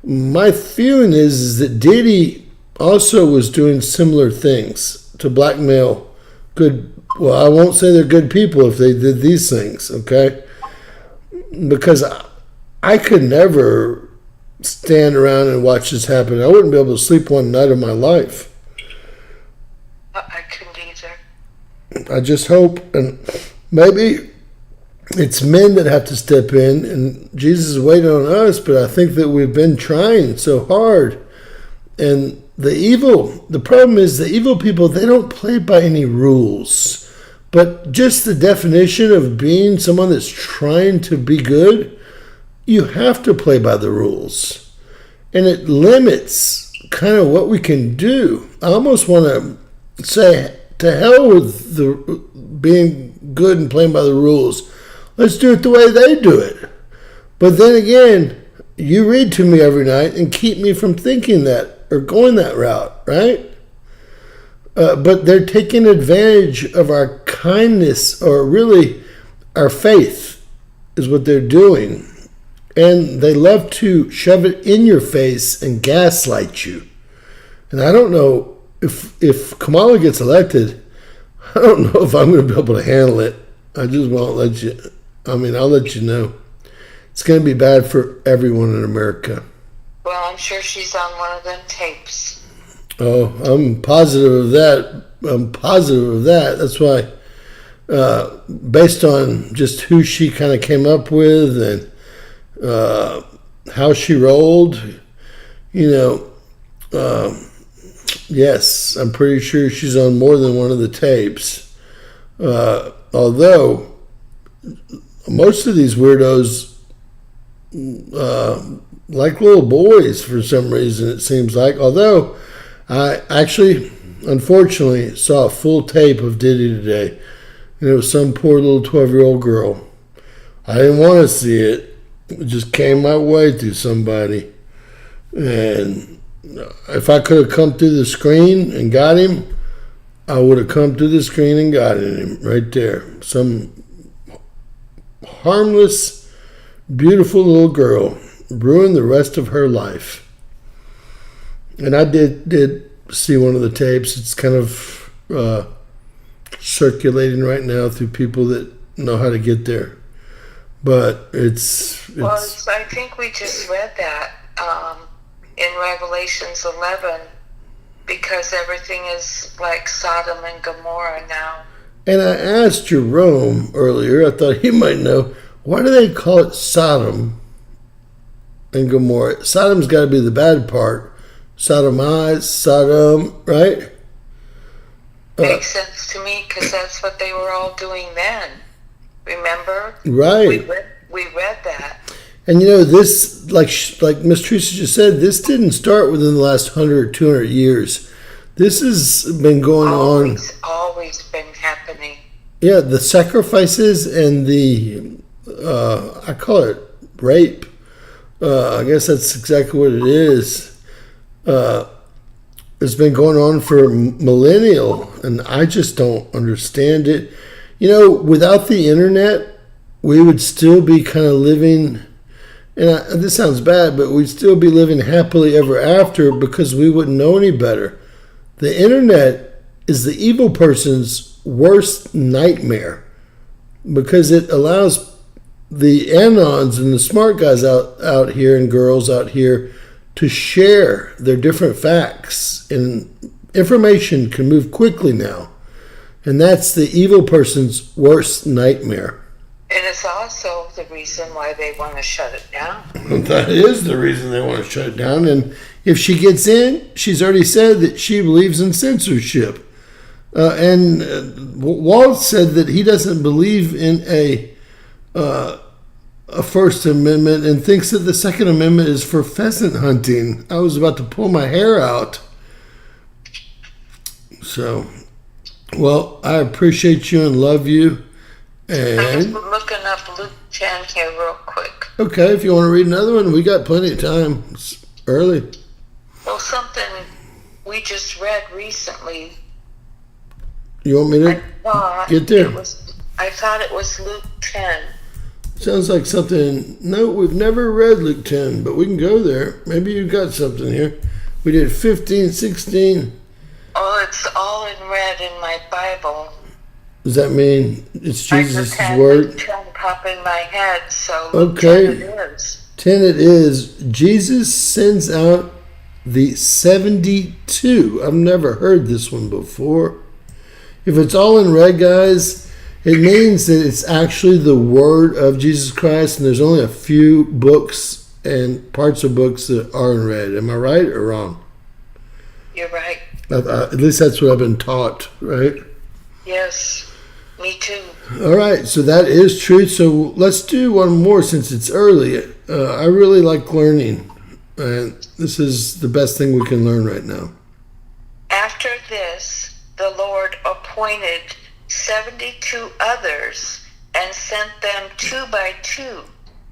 my feeling is that Diddy also was doing similar things to blackmail good, well, I won't say they're good people if they did these things, okay? Because I could never stand around and watch this happen. I wouldn't be able to sleep one night of my life. I couldn't either. I just hope, and maybe it's men that have to step in, and Jesus is waiting on us, but I think that we've been trying so hard. And the problem is the evil people, they don't play by any rules. But just the definition of being someone that's trying to be good, you have to play by the rules. And it limits kind of what we can do. I almost want to say, to hell with the being good and playing by the rules. Let's do it the way they do it. But then again, you read to me every night and keep me from thinking that or going that route, right? But they're taking advantage of our kindness, or really our faith is what they're doing. And they love to shove it in your face and gaslight you. And I don't know if Kamala gets elected, I don't know if I'm going to be able to handle it. I just won't let you. I'll let you know. It's going to be bad for everyone in America. Well, I'm sure she's on one of them tapes. Oh, I'm positive of that. That's why, based on just who she kind of came up with and how she rolled, yes, I'm pretty sure she's on more than one of the tapes. Although most of these weirdos like little boys for some reason, it seems like. Although I actually, unfortunately, saw a full tape of Diddy today, and it was some poor little 12-year-old girl. I didn't want to see it. It just came my way through somebody. And if I could have come through the screen and got him, I would have come through the screen and got him right there. Some harmless, beautiful little girl ruined the rest of her life. And I did see one of the tapes. It's kind of circulating right now through people that know how to get there. But it's I think we just read that in Revelations 11, because everything is like Sodom and Gomorrah now. And I asked Jerome earlier, I thought he might know, why do they call it Sodom and Gomorrah? Sodom's got to be the bad part. Sodomize, Sodom, right? Makes sense to me because that's what they were all doing then. Remember? Right. We read that. And this, like Miss Teresa just said, this didn't start within the last 100 or 200 years. This has been going on. Always been happening. Yeah, the sacrifices and the, I call it rape. I guess that's exactly what it is. It's been going on for millennial, and I just don't understand it. Without the internet, we would still be kind of living, and this sounds bad, but we'd still be living happily ever after because we wouldn't know any better. The internet is the evil person's worst nightmare because it allows the anons and the smart guys out here and girls out here to share their different facts, and information can move quickly now. And that's the evil person's worst nightmare. And it's also the reason why they want to shut it down. That is the reason they want to shut it down. And if she gets in, she's already said that she believes in censorship. And Walt said that he doesn't believe in a First Amendment and thinks that the Second Amendment is for pheasant hunting. I was about to pull my hair out. So, well, I appreciate you and love you. And I'm looking up Luke 10 here real quick. Okay, if you want to read another one, we got plenty of time. It's early. Well, something we just read recently. You want me to get there? I thought it was Luke 10. Sounds like something. No, we've never read Luke 10, but we can go there. Maybe you got something here. We did 15, 16. Oh, it's all in red in my Bible. Does that mean it's Jesus' I word? 10 pop in my head, so okay. 10 it is. 10 it is. Jesus sends out the 72. I've never heard this one before. If it's all in red, guys, it means that it's actually the word of Jesus Christ, and there's only a few books and parts of books that are in red. Am I right or wrong? You're right. At least that's what I've been taught, right? Yes, me too. All right, so that is true. So let's do one more since it's early. I really like learning, and this is the best thing we can learn right now. After this, the Lord appointed 72 others and sent them 2 by 2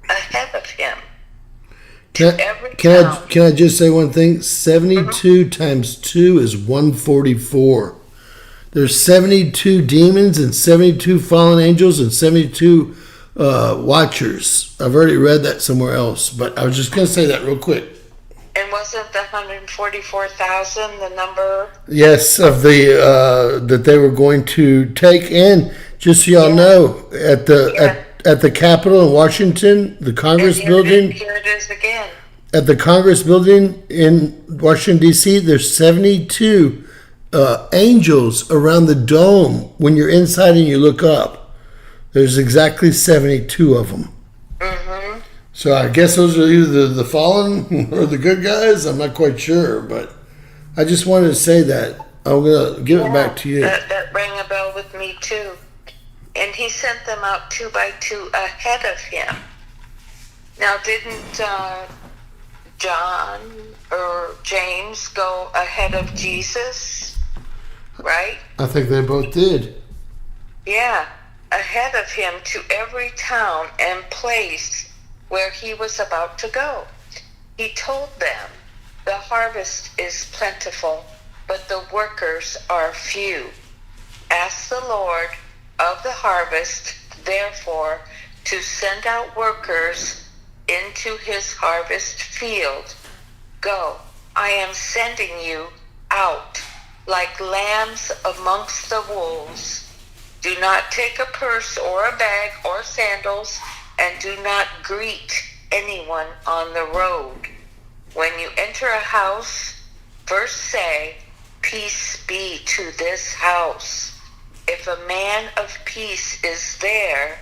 ahead of him. Can I just say one thing? 72 times 2 is 144. There's 72 demons and 72 fallen angels and 72 watchers. I've already read that somewhere else, but I was just going to say that real quick. And wasn't the 144,000 the number? Yes, of the that they were going to take in. Just so y'all know, at the Capitol in Washington, the Congress building. Here it is again. At the Congress building in Washington D.C., there's 72 angels around the dome. When you're inside and you look up, there's exactly 72 of them. Mm-hmm. So I guess those are either the fallen or the good guys. I'm not quite sure, but I just wanted to say that. I'm going to give it back to you. That rang a bell with me too. And he sent them out 2 by 2 ahead of him. Now, didn't John or James go ahead of Jesus? Right? I think they both did. Yeah, ahead of him to every town and place where he was about to go. He told them, the harvest is plentiful, but the workers are few. Ask the Lord of the harvest, therefore, to send out workers into his harvest field. Go, I am sending you out like lambs amongst the wolves. Do not take a purse or a bag or sandals, and do not greet anyone on the road. When you enter a house, first say, peace be to this house. If a man of peace is there,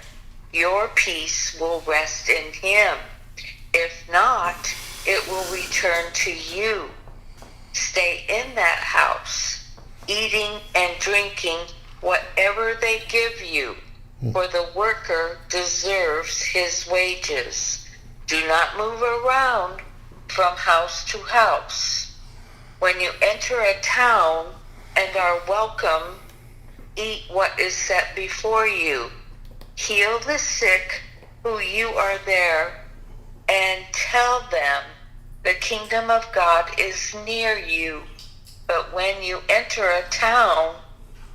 your peace will rest in him. If not, it will return to you. Stay in that house, eating and drinking whatever they give you, for the worker deserves his wages. Do not move around from house to house. When you enter a town and are welcome, eat what is set before you. Heal the sick who you are there, and tell them the kingdom of God is near you. But when you enter a town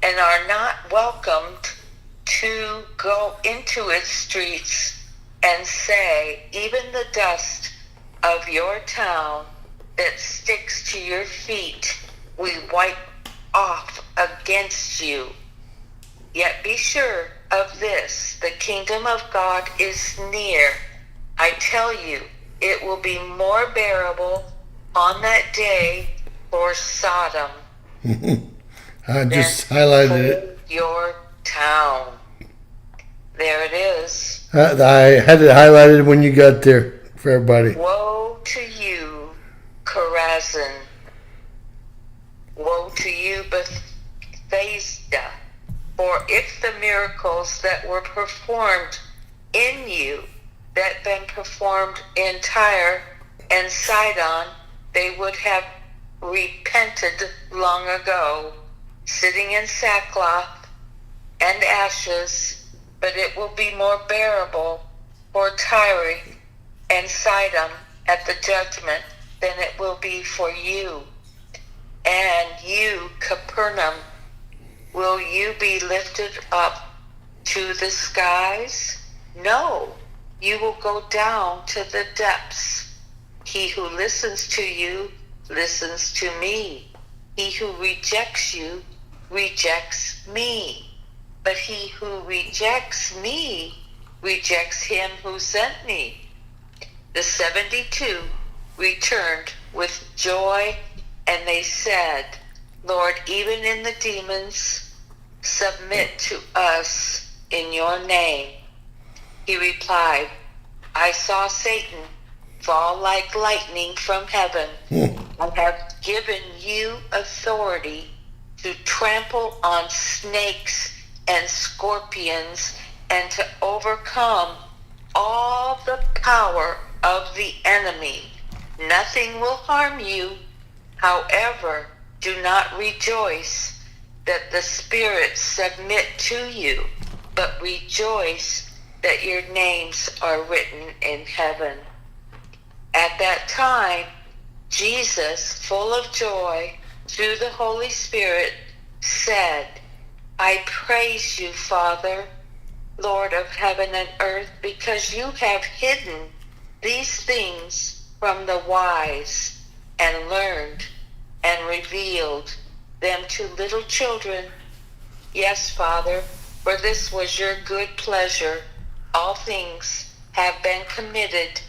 and are not welcomed, to go into its streets and say, even the dust of your town that sticks to your feet, we wipe off against you. Yet be sure of this, the kingdom of God is near. I tell you, it will be more bearable on that day for Sodom I just than highlighted it. for your town. There it is. I had it highlighted when you got there for everybody. Woe to you, Chorazin. Woe to you, Bethsaida. For if the miracles that were performed in you that been performed in Tyre and Sidon, they would have repented long ago, sitting in sackcloth and ashes. But it will be more bearable for Tyre and Sidon at the judgment than it will be for you. And you, Capernaum, will you be lifted up to the skies? No, you will go down to the depths. He who listens to you listens to me. He who rejects you rejects me. But he who rejects me rejects him who sent me. The 72 returned with joy, and they said, Lord, even in the demons submit to us in your name. He replied, I saw Satan fall like lightning from heaven. I have given you authority to trample on snakes and scorpions, and to overcome all the power of the enemy. Nothing will harm you. However, do not rejoice that the spirits submit to you, but rejoice that your names are written in heaven. At that time, Jesus, full of joy through the Holy Spirit, said, I praise you, Father, Lord of heaven and earth, because you have hidden these things from the wise and learned and revealed them to little children. Yes, Father, for this was your good pleasure. All things have been committed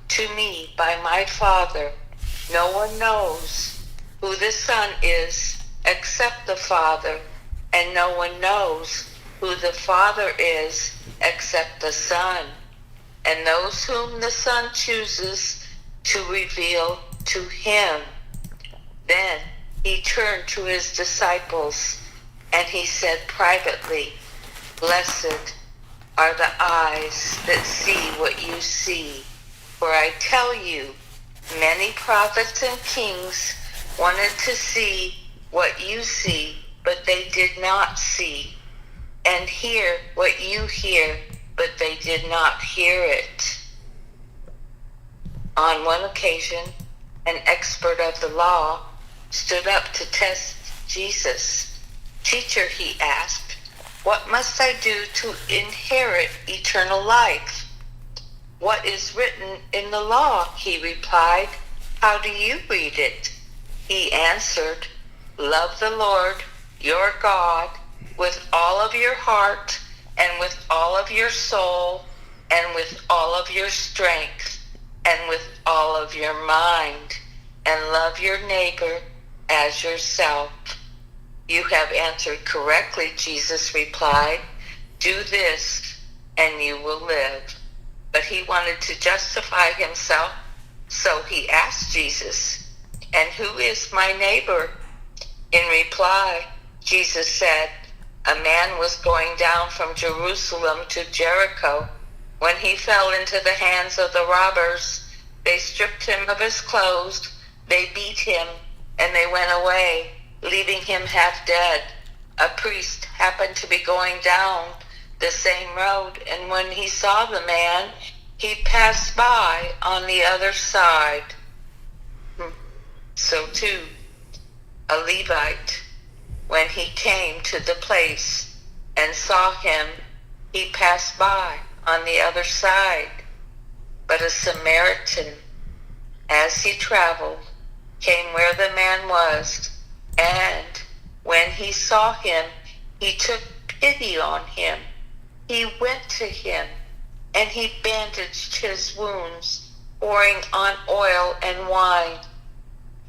to me by my Father. No one knows who the Son is except the Father, and no one knows who the Father is except the Son, and those whom the Son chooses to reveal to him. Then he turned to his disciples, and he said privately, Blessed are the eyes that see what you see. For I tell you, many prophets and kings wanted to see what you see, but they did not see, and hear what you hear, but they did not hear it. On one occasion, an expert of the law stood up to test Jesus. Teacher, he asked, what must I do to inherit eternal life? What is written in the law? He replied. How do you read it? He answered, Love the Lord your God with all of your heart and with all of your soul and with all of your strength and with all of your mind, and love your neighbor as yourself. You have answered correctly, Jesus replied. Do this, and you will live. But he wanted to justify himself, so he asked Jesus, and who is my neighbor? In reply, Jesus said, a man was going down from Jerusalem to Jericho when he fell into the hands of the robbers. They stripped him of his clothes, they beat him, and they went away, leaving him half dead. A priest happened to be going down the same road, and when he saw the man, he passed by on the other side. So too, a Levite, when he came to the place and saw him, he passed by on the other side. But a Samaritan, as he traveled, came where the man was, and when he saw him, he took pity on him. He went to him, and he bandaged his wounds, pouring on oil and wine.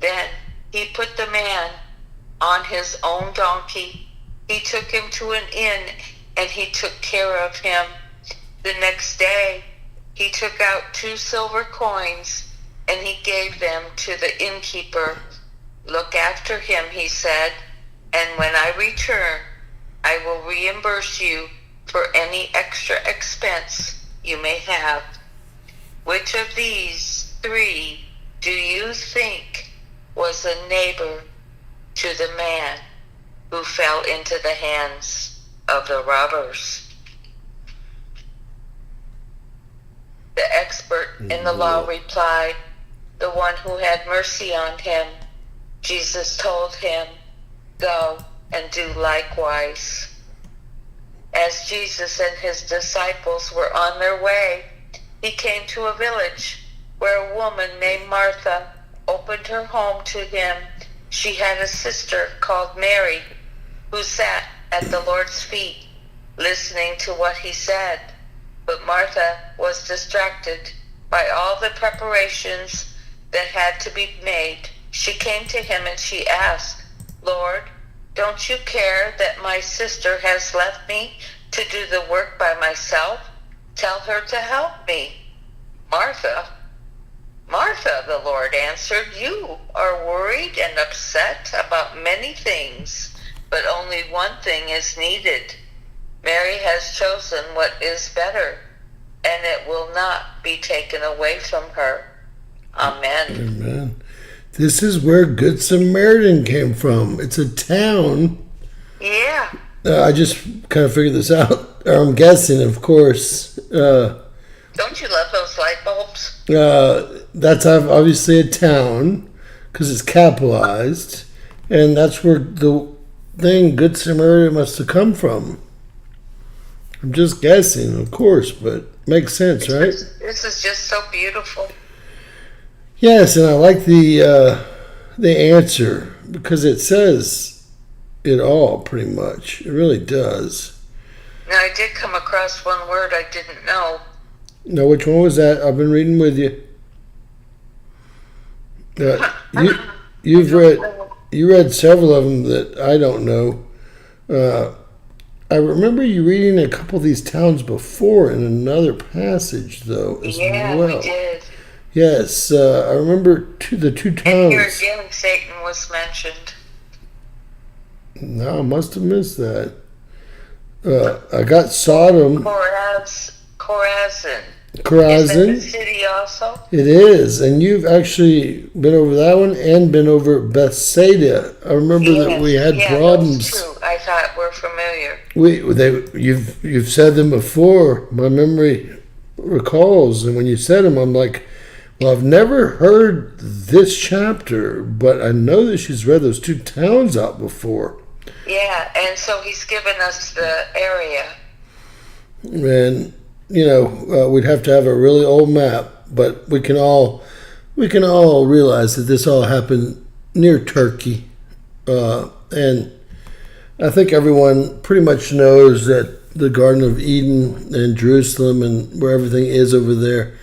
Then he put the man on his own donkey. He took him to an inn, and he took care of him. The next day, he took out 2 silver coins, and he gave them to the innkeeper. Look after him, he said, and when I return, I will reimburse you for any extra expense you may have. Which of these 3 do you think was a neighbor to the man who fell into the hands of the robbers? The expert in the law replied, the one who had mercy on him. Jesus told him, go and do likewise. As Jesus and his disciples were on their way, he came to a village where a woman named Martha opened her home to him. She had a sister called Mary who sat at the Lord's feet, listening to what he said. But Martha was distracted by all the preparations that had to be made. She came to him and she asked, Lord, don't you care that my sister has left me to do the work by myself? Tell her to help me. Martha, Martha, the Lord answered, you are worried and upset about many things, but only one thing is needed. Mary has chosen what is better, and it will not be taken away from her. Amen. Amen. This is where Good Samaritan came from. It's a town. Yeah. I just kind of figured this out. I'm guessing, of course. Don't you love those light bulbs? That's obviously a town because it's capitalized, and that's where the thing Good Samaritan must have come from. I'm just guessing, of course, but makes sense, right? This is just so beautiful. Yes, and I like the answer because it says it all pretty much. It really does. Now, I did come across one word I didn't know. Now, which one was that? I've been reading with you. You read several of them that I don't know. I remember you reading a couple of these towns before in another passage, though, as well. Yeah, we did. Yes, I remember the 2 towns. And here again, Satan was mentioned. No, I must have missed that. I got Sodom. Chorazin. Chorazin. Is that the city also? It is, and you've actually been over that one and been over Bethsaida. I remember that we had problems. Those two I thought were familiar. You've said them before. My memory recalls, and when you said them, I'm like, well, I've never heard this chapter, but I know that she's read those 2 towns out before. Yeah, and so he's given us the area. And we'd have to have a really old map, but we can all realize that this all happened near Turkey, and I think everyone pretty much knows that the Garden of Eden and Jerusalem and where everything is over there.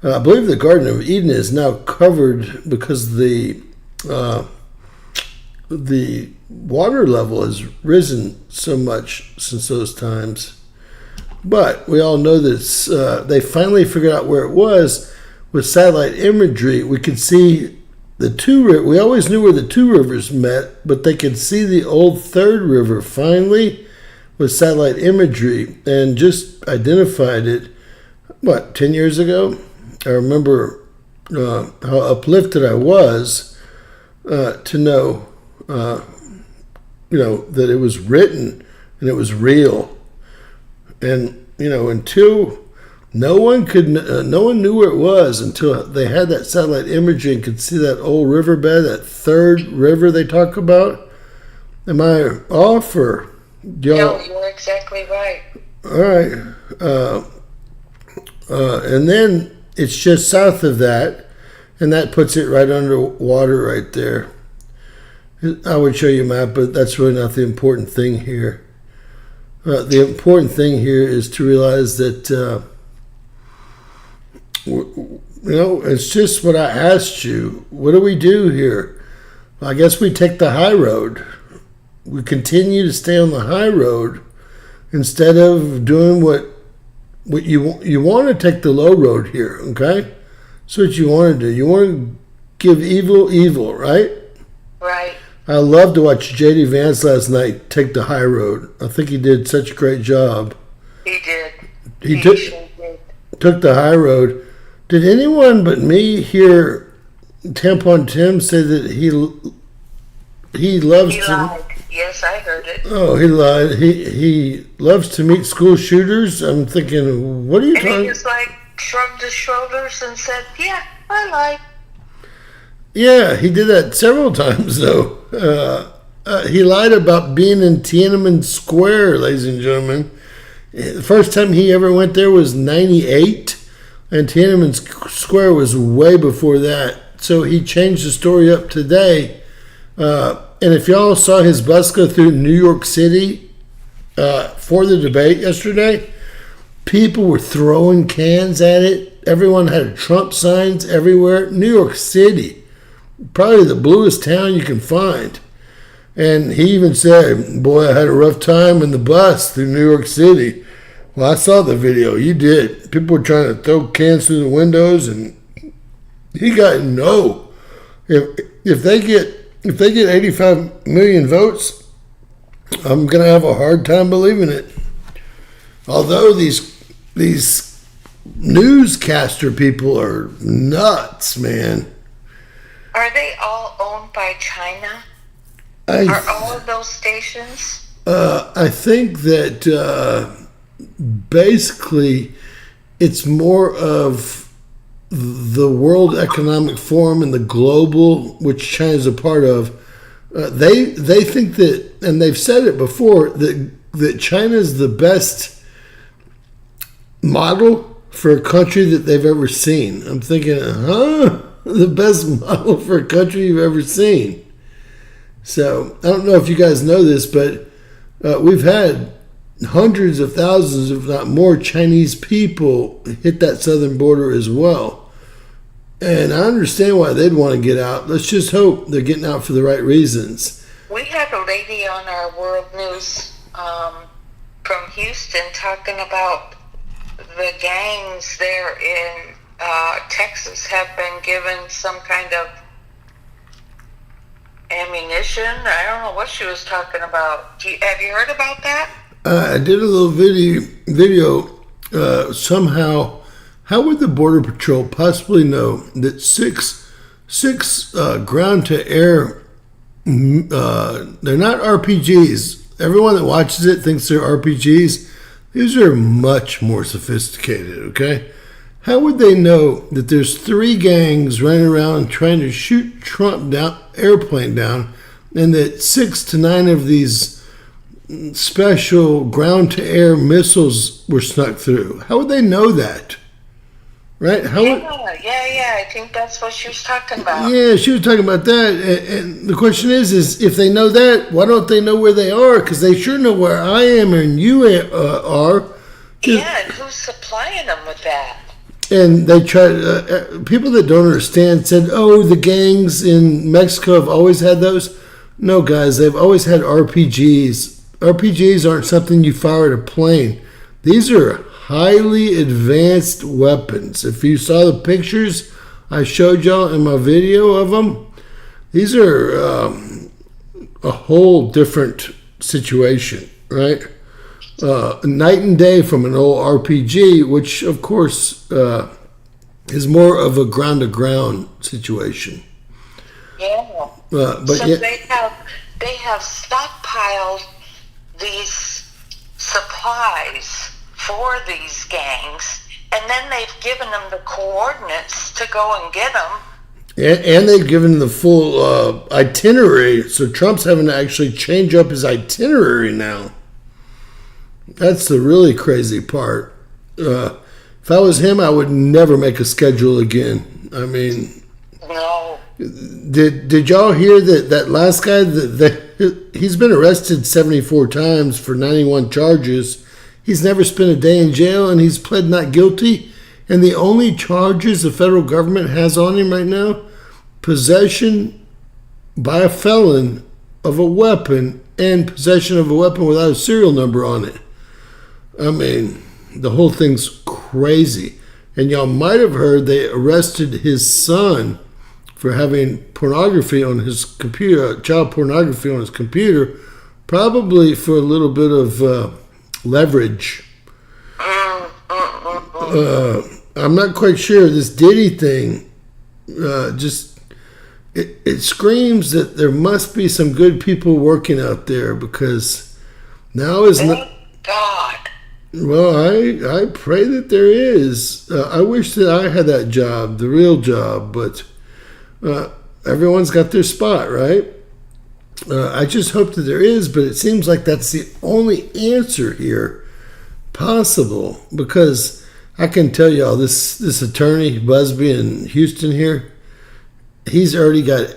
I believe the Garden of Eden is now covered because the the water level has risen so much since those times. But we all know that they finally figured out where it was with satellite imagery. We could see the we always knew where the two rivers met, but they could see the old third river finally with satellite imagery and just identified it. 10 years ago? I remember how uplifted I was to know, that it was written and it was real. And, until no one knew where it was until they had that satellite imagery and could see that old riverbed, that third river they talk about. Am I off or y'all? No, you're exactly right. All right. And then it's just south of that, and that puts it right under water right there. I would show you a map, but that's really not the important thing here. The important thing here is to realize that, it's just what I asked you. What do we do here? Well, I guess we take the high road. We continue to stay on the high road instead of doing what you want to take the low road here, okay? That's what you want to do. You want to give evil, right? Right. I loved to watch J.D. Vance last night take the high road. I think he did such a great job. He did. He sure did. Took the high road. Did anyone but me hear Tampon Tim say that he loves He to... lied. Yes, I heard it. Oh, he lied. He loves to meet school shooters. I'm thinking, what are you And talking... he just shrugged his shoulders and said, yeah, I lied. Yeah, he did that several times, though. He lied about being in Tiananmen Square, ladies and gentlemen. The first time he ever went there was 98, and Tiananmen Square was way before that. So he changed the story up today. And if y'all saw his bus go through New York City for the debate yesterday, people were throwing cans at it. Everyone had Trump signs everywhere. New York City, probably the bluest town you can find. And he even said, boy, I had a rough time in the bus through New York City. Well, I saw the video. You did. People were trying to throw cans through the windows, and he got no. If they get 85 million votes, I'm going to have a hard time believing it. Although these newscaster people are nuts, man. Are they all owned by China? Are all of those stations? I think that basically it's more of the World Economic Forum and the global, which China's a part of. They think that, and they've said it before, that China's the best model for a country that they've ever seen. I'm thinking, the best model for a country you've ever seen. So I don't know if you guys know this, but we've had hundreds of thousands, if not more, Chinese people hit that southern border as well. And I understand why they'd want to get out. Let's just hope they're getting out for the right reasons. We had a lady on our World News from Houston talking about the gangs there in Texas have been given some kind of ammunition. I don't know what she was talking about. Have you heard about that? I did a little video. Somehow, how would the Border Patrol possibly know that six ground to air? They're not RPGs. Everyone that watches it thinks they're RPGs. These are much more sophisticated. Okay, how would they know that there's 3 gangs running around trying to shoot Trump airplane down, and that 6 to 9 of these special ground-to-air missiles were snuck through? How would they know that? Right? Yeah. I think that's what she was talking about. Yeah, she was talking about that. And the question is if they know that, why don't they know where they are? Because they sure know where I am and you are. Yeah, and who's supplying them with that? And they try. People that don't understand said, "Oh, the gangs in Mexico have always had those." No, guys, they've always had RPGs. RPGs aren't something you fire at a plane. These are highly advanced weapons. If you saw the pictures I showed y'all in my video of them, these are a whole different situation, right? Night and day from an old RPG, which of course is more of a ground-to-ground situation. Yeah. But so yeah, they have stockpiled these supplies for these gangs, and then they've given them the coordinates to go and get them. and they've given the full itinerary, so Trump's having to actually change up his itinerary now. That's the really crazy part. If I was him, I would never make a schedule again. I mean, No. did y'all hear that last guy that he's been arrested 74 times for 91 charges? He's never spent a day in jail, and he's pled not guilty. And the only charges the federal government has on him right now, possession by a felon of a weapon and possession of a weapon without a serial number on it. I mean, the whole thing's crazy. And y'all might have heard they arrested his son for having pornography on his computer, child pornography on his computer, probably for a little bit of leverage. I'm not quite sure. This Diddy thing, it screams that there must be some good people working out there, because now is not. Thank God. Well, I pray that there is. I wish that I had that job, the real job, but everyone's got their spot, right? I just hope that there is, but it seems like that's the only answer here possible, because I can tell y'all, this attorney, Busby in Houston here, he's already got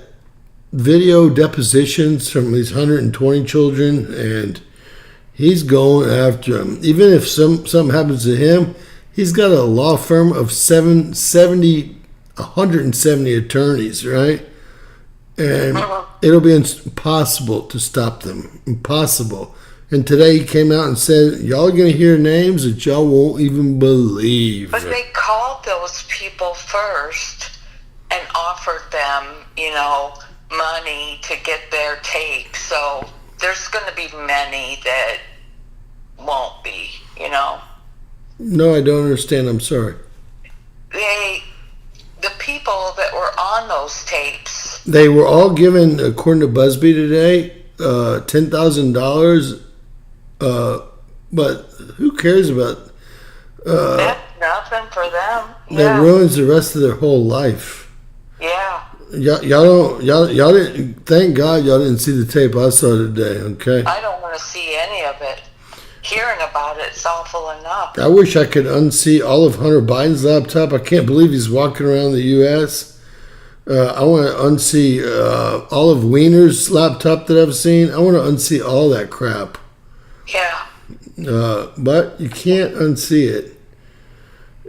video depositions from these 120 children, and he's going after them. Even if something happens to him, he's got a law firm of 170 attorneys, right? And it'll be impossible to stop them. Impossible. And today he came out and said, y'all are going to hear names that y'all won't even believe. But they called those people first and offered them, money to get their take. So there's going to be many that won't be, No, I don't understand. I'm sorry. The people that were on those tapes. They were all given, according to Busby today, $10,000. But who cares about? That's nothing for them. That ruins the rest of their whole life. Yeah. Y'all didn't. Thank God y'all didn't see the tape I saw today. Okay. I don't want to see any of it. Hearing about it's awful enough. I wish I could unsee all of Hunter Biden's laptop. I can't believe he's walking around the U.S. I want to unsee all of Wiener's laptop that I've seen. I want to unsee all that crap. Yeah. But you can't unsee it.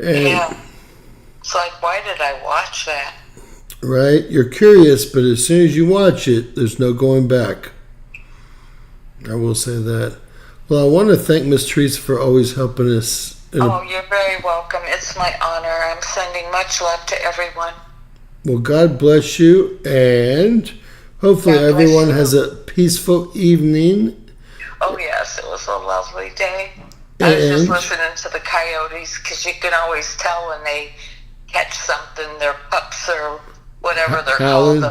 And, yeah. It's like, why did I watch that? Right? You're curious, but as soon as you watch it, there's no going back. I will say that. Well, I want to thank Miss Teresa for always helping us. You're very welcome. It's my honor. I'm sending much love to everyone. Well, God bless you, and hopefully everyone has a peaceful evening. Oh, yes, it was a lovely day. I was just listening to the coyotes, because you can always tell when they catch something, their pups or whatever they're called.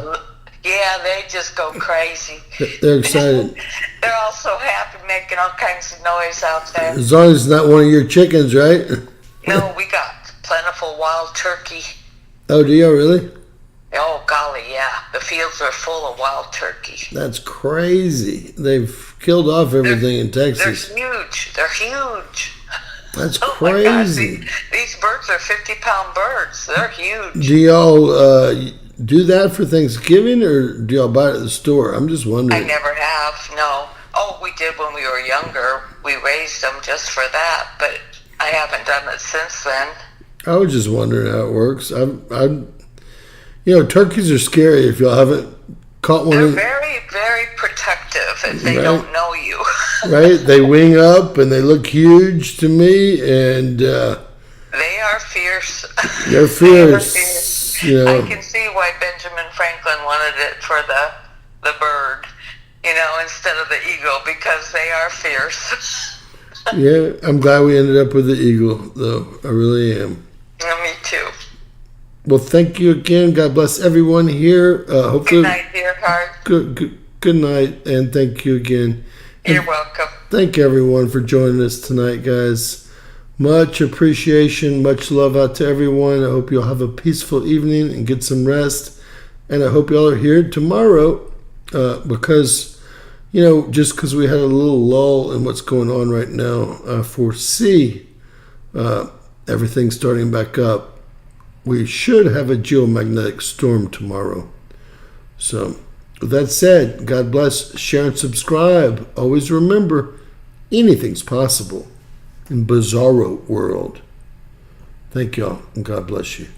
Yeah, they just go crazy. They're excited. They're all so happy, making all kinds of noise out there. As long as it's not one of your chickens, right? No, we got plentiful wild turkey. Oh, do you really? Oh, golly, yeah. The fields are full of wild turkey. That's crazy. They've killed off everything in Texas. They're huge. They're huge. That's oh crazy. My God. These birds are 50-pound birds. They're huge. Do y'all do that for Thanksgiving, or do y'all buy it at the store? I'm just wondering. I never have, no. Oh, we did when we were younger. We raised them just for that, but I haven't done it since then. I was just wondering how it works. Turkeys are scary if y'all haven't caught one. They're very, very protective if they don't know you. Right? They wing up and they look huge to me, and they are fierce. They're fierce. You know. I can see why Benjamin Franklin wanted it for the bird, instead of the eagle, because they are fierce. Yeah, I'm glad we ended up with the eagle, though. I really am. Me too. Well, thank you again. God bless everyone here. Hopefully, good night, dear heart. Good night, and thank you again. You're welcome. Thank everyone for joining us tonight, guys. Much appreciation, much love out to everyone. I hope you'll have a peaceful evening and get some rest. And I hope y'all are here tomorrow because, just because we had a little lull in what's going on right now, I foresee everything starting back up. We should have a geomagnetic storm tomorrow. So, with that said, God bless, share, and subscribe. Always remember, anything's possible in Bizarro World. Thank y'all, and God bless you.